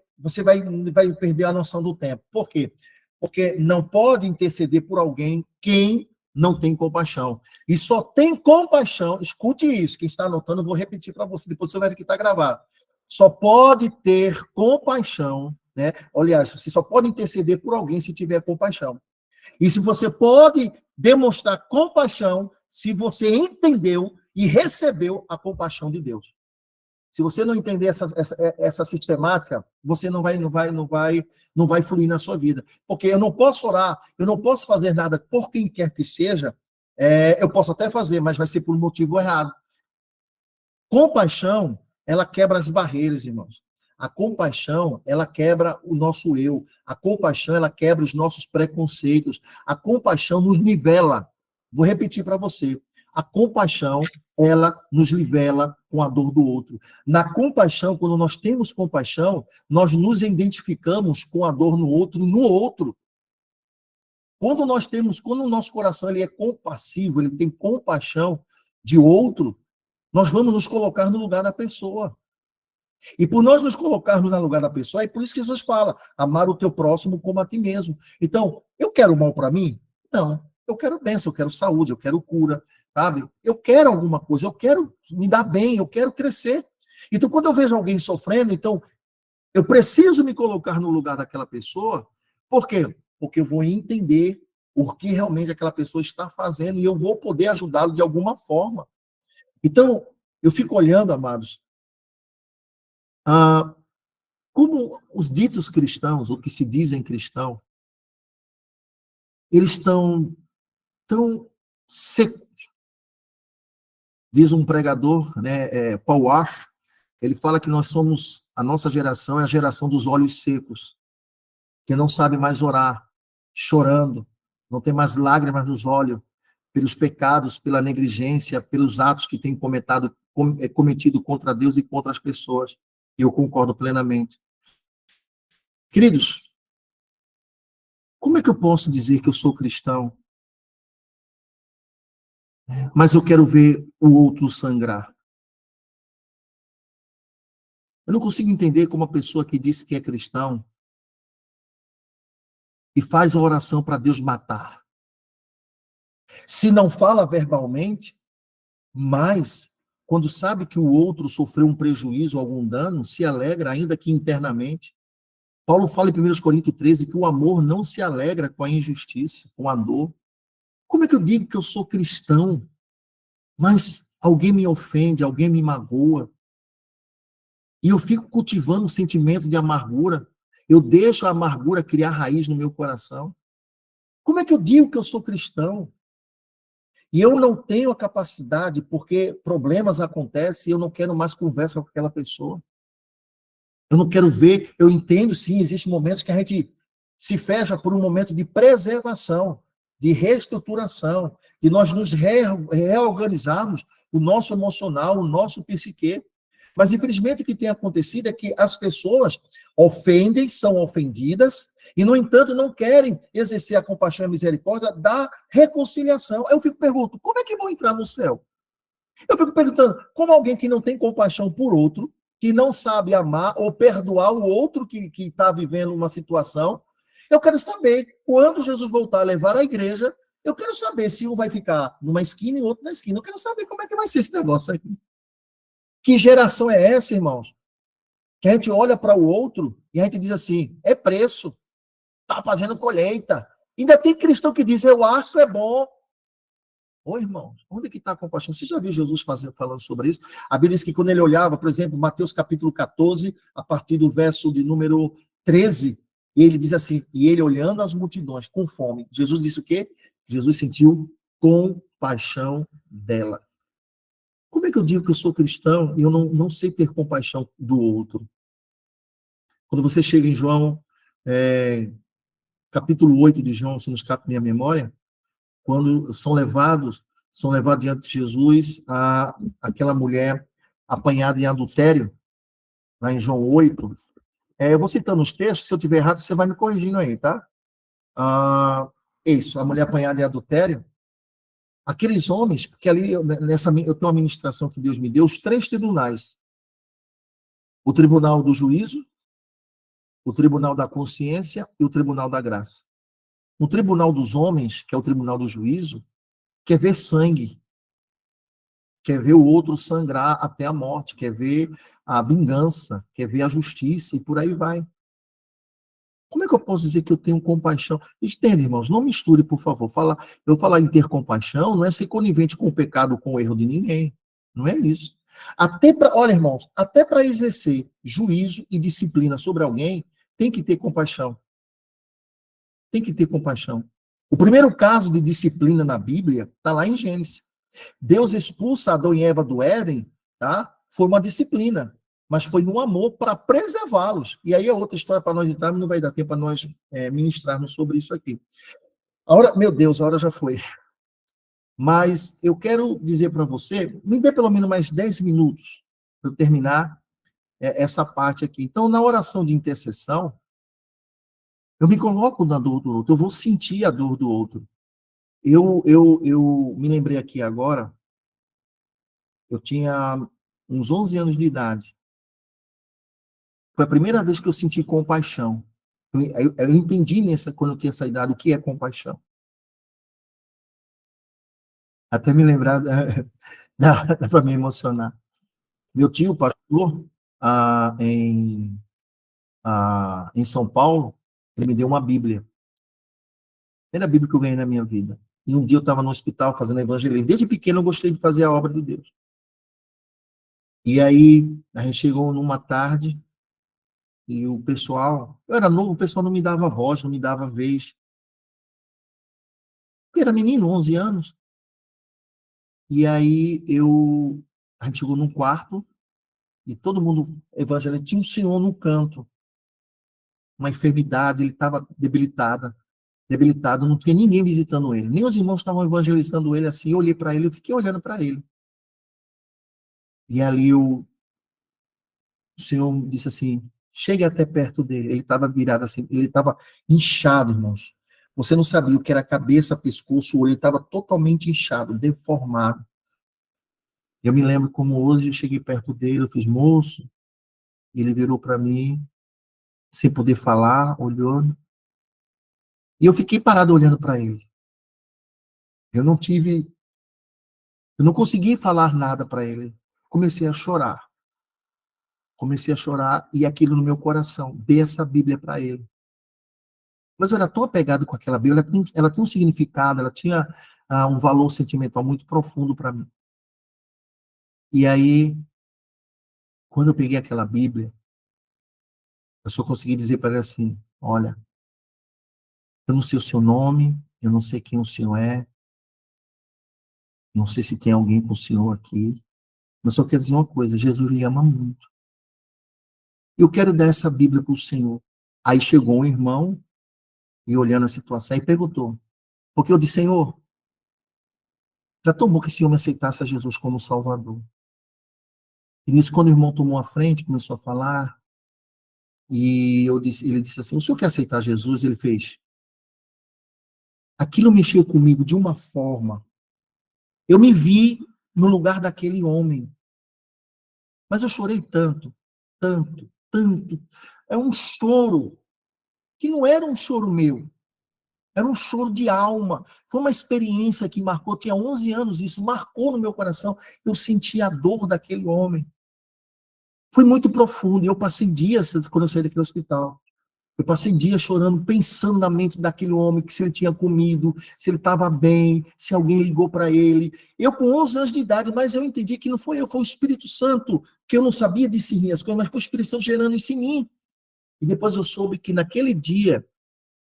a noção do tempo. Por quê? Porque não pode interceder por alguém quem não tem compaixão. E só tem compaixão, escute isso, quem está anotando, eu vou repetir para você, depois você vai ver que está gravado. Só pode ter compaixão, né? Aliás, você só pode interceder por alguém se tiver compaixão. E se você pode demonstrar compaixão se você entendeu e recebeu a compaixão de Deus. Se você não entender essa sistemática, você não vai fluir na sua vida. Porque eu não posso orar, eu não posso fazer nada por quem quer que seja, eu posso até fazer, mas vai ser por um motivo errado. Compaixão, ela quebra as barreiras, irmãos. A compaixão, ela quebra o nosso eu. A compaixão, ela quebra os nossos preconceitos. A compaixão nos nivela. Vou repetir para você. A compaixão, ela nos nivela com a dor do outro. Na compaixão, quando nós temos compaixão, nós nos identificamos com a dor no outro, no outro. Quando o nosso coração ele é compassivo, ele tem compaixão de outro, nós vamos nos colocar no lugar da pessoa. E por nós nos colocarmos no lugar da pessoa, é por isso que Jesus fala, amar o teu próximo como a ti mesmo. Então, eu quero mal para mim? Não. Eu quero bênção, eu quero saúde, eu quero cura, sabe? Eu quero alguma coisa, eu quero me dar bem, eu quero crescer. Então, quando eu vejo alguém sofrendo, então, eu preciso me colocar no lugar daquela pessoa. Por quê? Porque eu vou entender o que realmente aquela pessoa está fazendo e eu vou poder ajudá-lo de alguma forma. Então, eu fico olhando, amados, como os ditos cristãos, o que se dizem cristão, eles estão tão secos. Diz um pregador, né, Paul Washer, ele fala que a nossa geração é a geração dos olhos secos, que não sabe mais orar, chorando, não tem mais lágrimas nos olhos, pelos pecados, pela negligência, pelos atos que tem cometido contra Deus e contra as pessoas. E eu concordo plenamente. Queridos, como é que eu posso dizer que eu sou cristão, mas eu quero ver o outro sangrar? Eu não consigo entender como uma pessoa que diz que é cristão e faz a oração para Deus matar. Se não fala verbalmente, mas quando sabe que o outro sofreu um prejuízo, algum dano, se alegra, ainda que internamente. Paulo fala em 1 Coríntios 13 que o amor não se alegra com a injustiça, com a dor. Como é que eu digo que eu sou cristão, mas alguém me ofende, alguém me magoa, e eu fico cultivando um sentimento de amargura? Eu deixo a amargura criar raiz no meu coração? Como é que eu digo que eu sou cristão? E eu não tenho a capacidade, porque problemas acontecem e eu não quero mais conversa com aquela pessoa. Eu não quero ver, eu entendo sim, existem momentos que a gente se fecha por um momento de preservação, de reestruturação, de nós nos reorganizarmos o nosso emocional, o nosso psique. Mas, infelizmente, o que tem acontecido é que as pessoas ofendem, são ofendidas, e, no entanto, não querem exercer a compaixão e a misericórdia da reconciliação. Eu fico perguntando, como é que vão entrar no céu? Eu fico perguntando, como alguém que não tem compaixão por outro, que não sabe amar ou perdoar o outro que está vivendo uma situação, eu quero saber, quando Jesus voltar a levar a igreja, eu quero saber se um vai ficar numa esquina e o outro na esquina. Eu quero saber como é que vai ser esse negócio aqui. Que geração é essa, irmãos? Que a gente olha para o outro e a gente diz assim, é preço, está fazendo colheita. Ainda tem cristão que diz, eu acho é bom. Ô, irmão, onde é que está a compaixão? Você já viu Jesus falando sobre isso? A Bíblia diz que quando ele olhava, por exemplo, Mateus capítulo 14, a partir do verso de número 13, e ele diz assim, e ele olhando as multidões com fome, Jesus disse o quê? Jesus sentiu compaixão dela. Como é que eu digo que eu sou cristão e eu não sei ter compaixão do outro? Quando você chega em João, capítulo 8 de João, se não escapa minha memória, quando são levados diante de Jesus aquela mulher apanhada em adultério, lá em João 8. Eu vou citando os textos, se eu tiver errado, você vai me corrigindo aí, tá? Isso, a mulher apanhada em adultério. Aqueles homens, porque ali, eu tenho uma ministração que Deus me deu, os 3 tribunais. O tribunal do juízo, o tribunal da consciência e o tribunal da graça. No tribunal dos homens, que é o tribunal do juízo, quer ver sangue, quer ver o outro sangrar até a morte, quer ver a vingança, quer ver a justiça e por aí vai. Como é que eu posso dizer que eu tenho compaixão? Entende, irmãos? Não misture, por favor. Eu falar em ter compaixão não é ser conivente com o pecado, com o erro de ninguém. Não é isso. Olha, irmãos, até para exercer juízo e disciplina sobre alguém, tem que ter compaixão. Tem que ter compaixão. O primeiro caso de disciplina na Bíblia está lá em Gênesis. Deus expulsa Adão e Eva do Éden, tá? Foi uma disciplina, mas foi no amor para preservá-los. E aí é outra história para nós entrarmos, não vai dar tempo para nós ministrarmos sobre isso aqui. Meu Deus, a hora já foi. Mas eu quero dizer para você, me dê pelo menos mais 10 minutos para eu terminar essa parte aqui. Então, na oração de intercessão, eu me coloco na dor do outro, eu vou sentir a dor do outro. Eu me lembrei aqui agora, eu tinha uns 11 anos de idade. Foi a primeira vez que eu senti compaixão. Eu entendi quando eu tinha essa idade, o que é compaixão. Até me lembrar, dá para me emocionar. Meu tio, pastor, em São Paulo, ele me deu uma Bíblia. Primeira Bíblia que eu ganhei na minha vida. E um dia eu estava no hospital fazendo evangelismo. Desde pequeno eu gostei de fazer a obra de Deus. E aí, a gente chegou numa tarde, e o pessoal, eu era novo, o pessoal não me dava voz, não me dava vez. Eu era menino, 11 anos. E aí, a gente chegou num quarto, e todo mundo evangelizando. Tinha um senhor no canto, uma enfermidade, ele estava debilitado, não tinha ninguém visitando ele. Nem os irmãos estavam evangelizando ele assim. Eu olhei para ele, eu fiquei olhando para ele. E ali o Senhor disse assim, chegue até perto dele. Ele estava virado assim, ele estava inchado, irmãos. Você não sabia o que era cabeça, pescoço, o olho, ele estava totalmente inchado, deformado. Eu me lembro como hoje eu cheguei perto dele, eu fiz, moço, Ele virou para mim, sem poder falar, olhando. E eu fiquei parado olhando para ele. Eu não tive, eu não consegui falar nada para ele. Comecei a chorar. Comecei a chorar e aquilo no meu coração. Dei essa Bíblia para ele. Mas eu era tão apegado com aquela Bíblia, ela tinha um significado, ela tinha um valor sentimental muito profundo para mim. E aí, quando eu peguei aquela Bíblia, eu só consegui dizer para ele assim: olha, eu não sei o seu nome, eu não sei quem o senhor é, não sei se tem alguém com o senhor aqui, mas só quero dizer uma coisa: Jesus lhe ama muito. Eu quero dar essa Bíblia para o senhor. Aí chegou um irmão, e olhando a situação, e perguntou, porque eu disse: Senhor, já tomou que esse homem aceitasse a Jesus como Salvador. E nisso, quando o irmão tomou a frente, começou a falar, e ele disse assim: o senhor quer aceitar Jesus? Ele fez. Aquilo mexeu comigo de uma forma. Eu me vi no lugar daquele homem. Mas eu chorei tanto, tanto, tanto. É um choro que não era um choro meu. Era um choro de alma. Foi uma experiência que marcou. Tinha 11 anos isso. Marcou no meu coração. Eu senti a dor daquele homem. Foi muito profundo. E eu passei dias, quando eu saí daquele hospital, eu passei dias chorando, pensando na mente daquele homem, que se ele tinha comido, se ele estava bem, se alguém ligou para ele. Eu com 11 anos de idade, mas eu entendi que não foi eu, foi o Espírito Santo, que eu não sabia discernir as coisas, mas foi o Espírito Santo gerando isso em mim. E depois eu soube que naquele dia,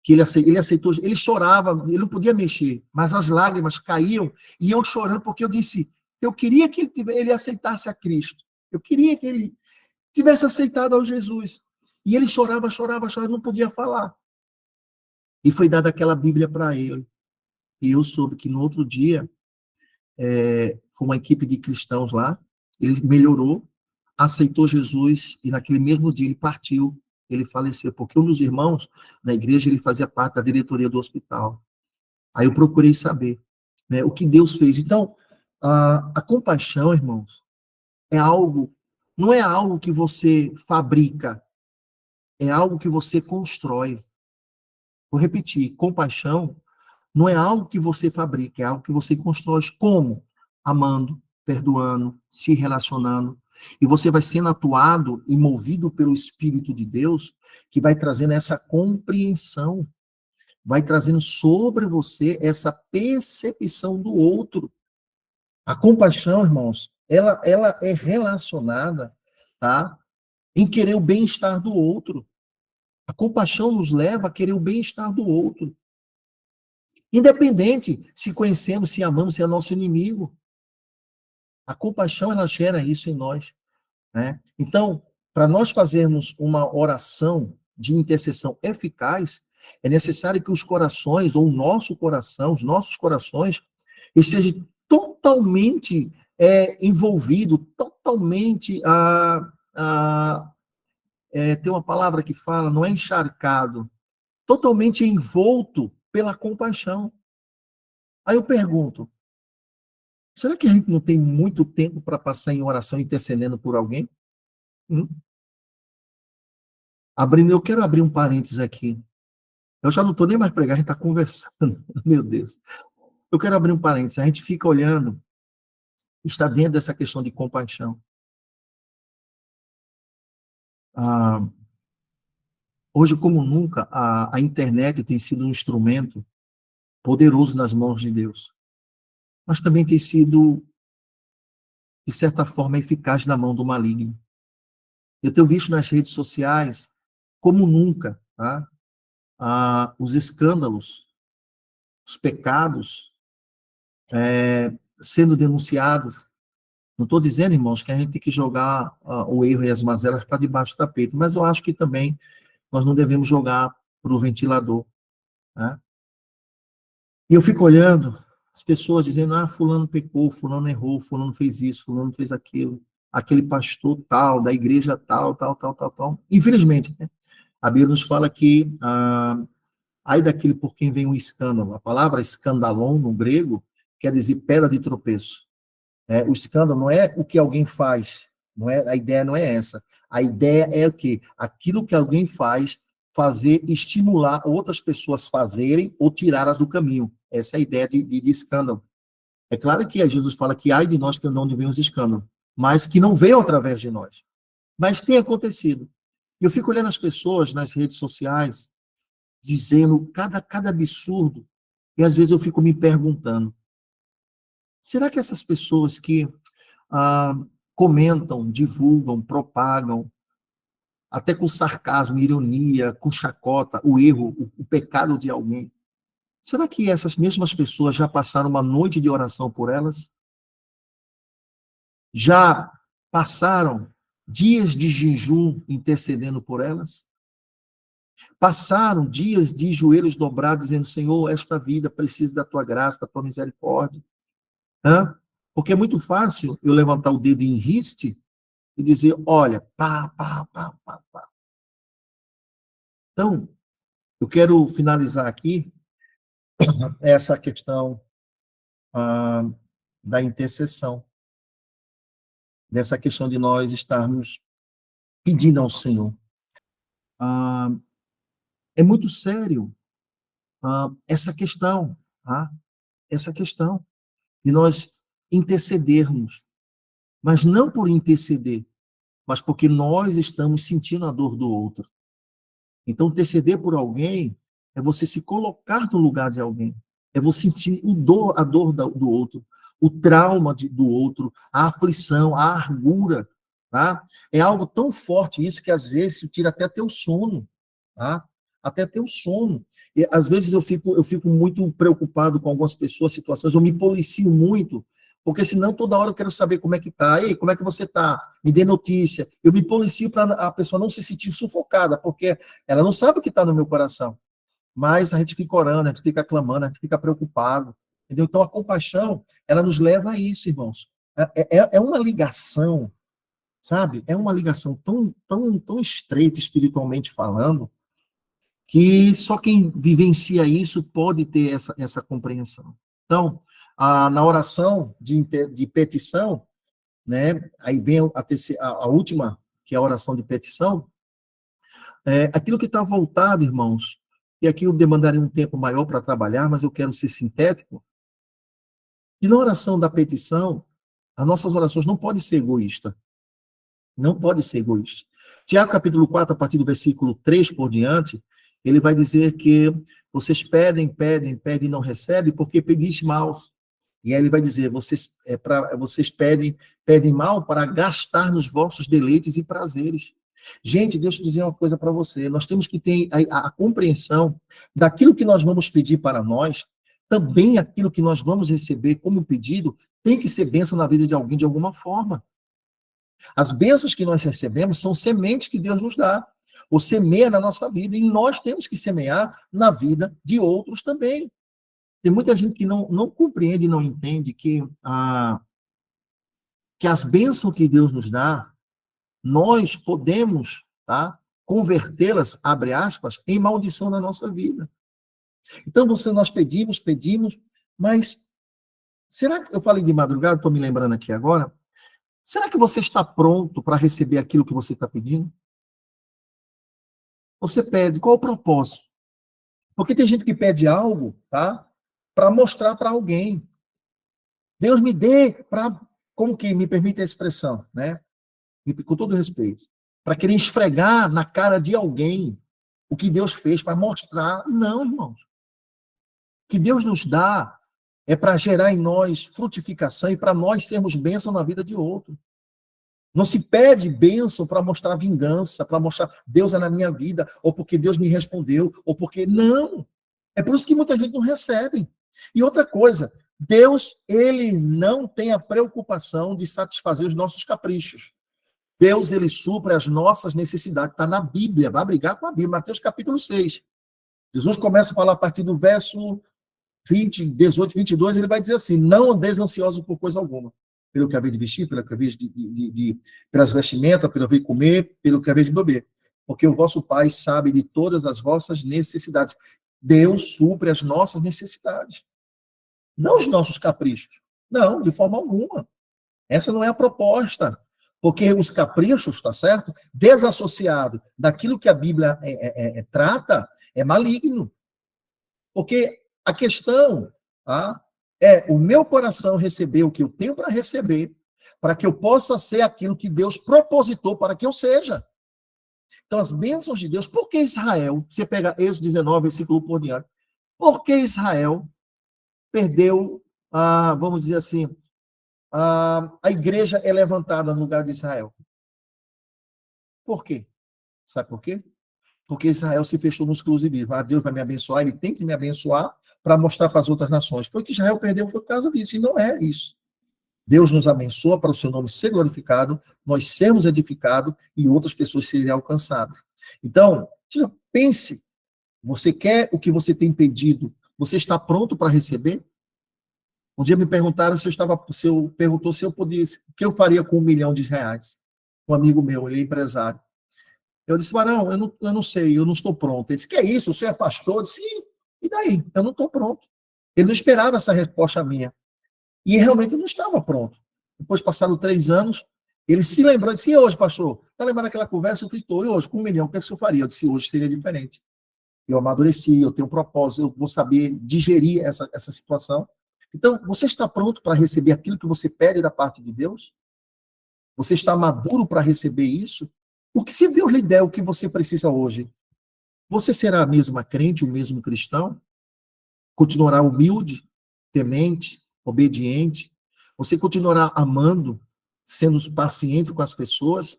que ele aceitou, ele chorava, ele não podia mexer, mas as lágrimas caíam, e eu chorando, porque eu disse, eu queria que ele aceitasse a Cristo. Eu queria que ele tivesse aceitado ao Jesus. E ele chorava, chorava, chorava, não podia falar. E foi dada aquela Bíblia para ele. E eu soube que no outro dia, foi uma equipe de cristãos lá, ele melhorou, aceitou Jesus, e naquele mesmo dia ele partiu, ele faleceu, porque um dos irmãos da igreja, ele fazia parte da diretoria do hospital. Aí eu procurei saber, né, o que Deus fez. Então, a compaixão, irmãos, é algo, não é algo que você fabrica, é algo que você constrói. Vou repetir, compaixão não é algo que você fabrica, é algo que você constrói. Como? Amando, perdoando, se relacionando. E você vai sendo atuado e movido pelo Espírito de Deus, que vai trazendo essa compreensão, vai trazendo sobre você essa percepção do outro. A compaixão, irmãos, ela é relacionada, tá, em querer o bem-estar do outro. A compaixão nos leva a querer o bem-estar do outro. Independente se conhecemos, se amamos, se é nosso inimigo. A compaixão, ela gera isso em nós, né? Então, para nós fazermos uma oração de intercessão eficaz, é necessário que os corações, ou o nosso coração, os nossos corações, estejam totalmente envolvido, totalmente, tem uma palavra que fala, não é encharcado, totalmente envolto pela compaixão. Aí eu pergunto, será que a gente não tem muito tempo para passar em oração intercedendo por alguém? Hum? Eu quero abrir um parênteses aqui. Eu já não estou nem mais pregando, a gente está conversando. Meu Deus. Eu quero abrir um parênteses. A gente fica olhando, está dentro dessa questão de compaixão. Ah, hoje, como nunca, a internet tem sido um instrumento poderoso nas mãos de Deus, mas também tem sido, de certa forma, eficaz na mão do maligno. Eu tenho visto nas redes sociais, como nunca, tá? Os escândalos, os pecados sendo denunciados. Não estou dizendo, irmãos, que a gente tem que jogar o erro e as mazelas para debaixo do tapete, mas eu acho que também nós não devemos jogar para o ventilador. Né? E eu fico olhando as pessoas dizendo, fulano pecou, fulano errou, fulano fez isso, fulano fez aquilo, aquele pastor tal, da igreja tal, tal, tal, tal, tal. Infelizmente, né? A Bíblia nos fala que ai daquele por quem vem um escândalo. A palavra escandalon, no grego, quer dizer pedra de tropeço. O escândalo não é o que alguém faz, Não é, a ideia não é essa. A ideia é o quê? Aquilo que alguém faz, fazer, estimular outras pessoas fazerem ou tirá-las do caminho. Essa é a ideia de escândalo. É claro que Jesus fala que ai de nós que não vem os escândalos, mas que não venham através de nós. Mas tem acontecido. Eu fico olhando as pessoas nas redes sociais, dizendo cada absurdo, e às vezes eu fico me perguntando, será que essas pessoas que ah, comentam, divulgam, propagam, até com sarcasmo, ironia, com chacota, o erro, o pecado de alguém, será que essas mesmas pessoas já passaram uma noite de oração por elas? Já passaram dias de jejum intercedendo por elas? Passaram dias de joelhos dobrados, dizendo: Senhor, esta vida precisa da tua graça, da tua misericórdia. Hã? Porque é muito fácil eu levantar o dedo em riste e dizer: olha, pá, pá, pá, pá, pá. Então, eu quero finalizar aqui essa questão ah, da intercessão, dessa questão de nós estarmos pedindo ao Senhor. Ah, é muito sério essa questão, tá? Essa questão de nós intercedermos, mas não por interceder, mas porque nós estamos sentindo a dor do outro. Então, interceder por alguém é você se colocar no lugar de alguém, é você sentir a dor do outro, o trauma do outro, a aflição, a argura, tá? É algo tão forte isso que às vezes tira até teu sono, tá? Até teu sono. E, às vezes eu fico muito preocupado com algumas pessoas, situações, eu me policio muito, porque senão toda hora eu quero saber como é que tá. Ei, como é que você tá? Me dê notícia. Eu me policio para a pessoa não se sentir sufocada, porque ela não sabe o que está no meu coração. Mas a gente fica orando, a gente fica clamando, a gente fica preocupado. Entendeu? Então a compaixão, ela nos leva a isso, irmãos. É uma ligação, sabe? É uma ligação tão, tão, tão estreita espiritualmente falando, que só quem vivencia isso pode ter essa compreensão. Então, na oração de petição, né, aí vem a última, que é a oração de petição, aquilo que está voltado, irmãos, e aqui eu demandaria um tempo maior para trabalhar, mas eu quero ser sintético, e na oração da petição, as nossas orações não podem ser egoístas. Não pode ser egoísta. Tiago, capítulo 4, a partir do versículo 3 por diante, ele vai dizer que vocês pedem, pedem, pedem e não recebem porque pedis mal. E aí ele vai dizer, vocês pedem, pedem mal para gastar nos vossos deleites e prazeres. Gente, deixa eu dizer uma coisa para você. Nós temos que ter a compreensão daquilo que nós vamos pedir para nós, também aquilo que nós vamos receber como pedido, tem que ser bênção na vida de alguém de alguma forma. As bênçãos que nós recebemos são sementes que Deus nos dá, ou semeia na nossa vida, e nós temos que semear na vida de outros também. Tem muita gente que não compreende e não entende que as bênçãos que Deus nos dá, nós podemos, tá, convertê-las, abre aspas, em maldição na nossa vida. Então, nós pedimos, mas será que eu falei de madrugada, estou me lembrando aqui agora, será que você está pronto para receber aquilo que você está pedindo? Você pede, qual o propósito? Porque tem gente que pede algo, tá? Para mostrar para alguém. Deus me dê para, como que me permite a expressão, né? Com todo respeito. Para querer esfregar na cara de alguém o que Deus fez, para mostrar. Não, irmãos. O que Deus nos dá é para gerar em nós frutificação e para nós sermos bênção na vida de outro. Não se pede bênção para mostrar vingança, para mostrar Deus é na minha vida, ou porque Deus me respondeu, ou porque. Não. É por isso que muita gente não recebe. E outra coisa, Deus, ele não tem a preocupação de satisfazer os nossos caprichos. Deus, ele supre as nossas necessidades. Está na Bíblia, vai brigar com a Bíblia. Mateus capítulo 6. Jesus começa a falar a partir do verso 20, 18, 22, ele vai dizer assim, não andeis ansiosos por coisa alguma. Pelo que haver de vestir, pelo que haver pelas vestimentas, pelo que haver de comer, pelo que haver de beber. Porque o vosso Pai sabe de todas as vossas necessidades. Deus supre as nossas necessidades. Não os nossos caprichos. Não, de forma alguma. Essa não é a proposta. Porque os caprichos, tá certo? Desassociado daquilo que a Bíblia trata, é maligno. Porque a questão, tá, é o meu coração receber o que eu tenho para receber, para que eu possa ser aquilo que Deus propositou para que eu seja. Então, as bênçãos de Deus, por que Israel, você pega Êxodo 19, versículo 1 por diante, por que Israel perdeu, vamos dizer assim, a igreja é levantada no lugar de Israel? Por quê? Sabe por quê? Porque Israel se fechou no exclusivismo. Deus vai me abençoar, ele tem que me abençoar para mostrar para as outras nações. Foi que Israel perdeu, foi por causa disso, e não é isso. Deus nos abençoa para o seu nome ser glorificado, nós sermos edificados e outras pessoas serem alcançadas. Então, pense, você quer o que você tem pedido, você está pronto para receber? Um dia me perguntaram se eu perguntou se eu podia, o que eu faria com R$ 1 milhão. Um amigo meu, ele é empresário. Eu disse, Varão, eu não sei, eu não estou pronto. Ele disse, que é isso? Você é pastor? Eu disse, e daí? Eu não estou pronto. Ele não esperava essa resposta minha. E realmente eu não estava pronto. Depois passaram 3 anos, ele se lembrou, disse, e hoje, pastor? Está lembrando daquela conversa? Eu fiz, estou, e hoje, com 1 milhão, o que é que o senhor faria? Eu disse, hoje seria diferente. Eu amadureci, eu tenho um propósito, eu vou saber digerir essa situação. Então, você está pronto para receber aquilo que você pede da parte de Deus? Você está maduro para receber isso? O que se Deus lhe der o que você precisa hoje, você será a mesma crente, o mesmo cristão? Continuará humilde, temente, obediente? Você continuará amando, sendo paciente com as pessoas?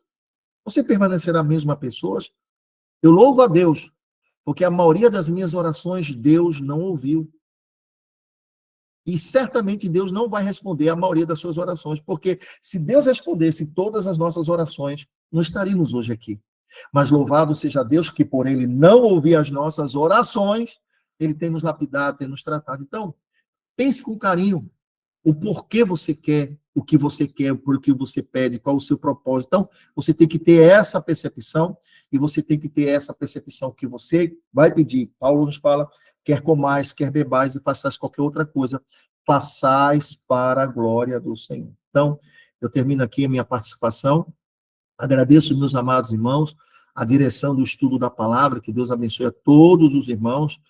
Você permanecerá a mesma pessoa? Eu louvo a Deus, porque a maioria das minhas orações Deus não ouviu. E certamente Deus não vai responder a maioria das suas orações, porque se Deus respondesse todas as nossas orações, não estaríamos hoje aqui. Mas louvado seja Deus que por ele não ouvir as nossas orações, ele tem nos lapidado, tem nos tratado. Então, pense com carinho o porquê você quer, o que você quer, por que você pede, qual o seu propósito. Então, você tem que ter essa percepção, e você tem que ter essa percepção que você vai pedir. Paulo nos fala, quer comais, quer bebais e façais qualquer outra coisa, façais para a glória do Senhor. Então, eu termino aqui a minha participação. Agradeço, meus amados irmãos, a direção do estudo da palavra, que Deus abençoe a todos os irmãos,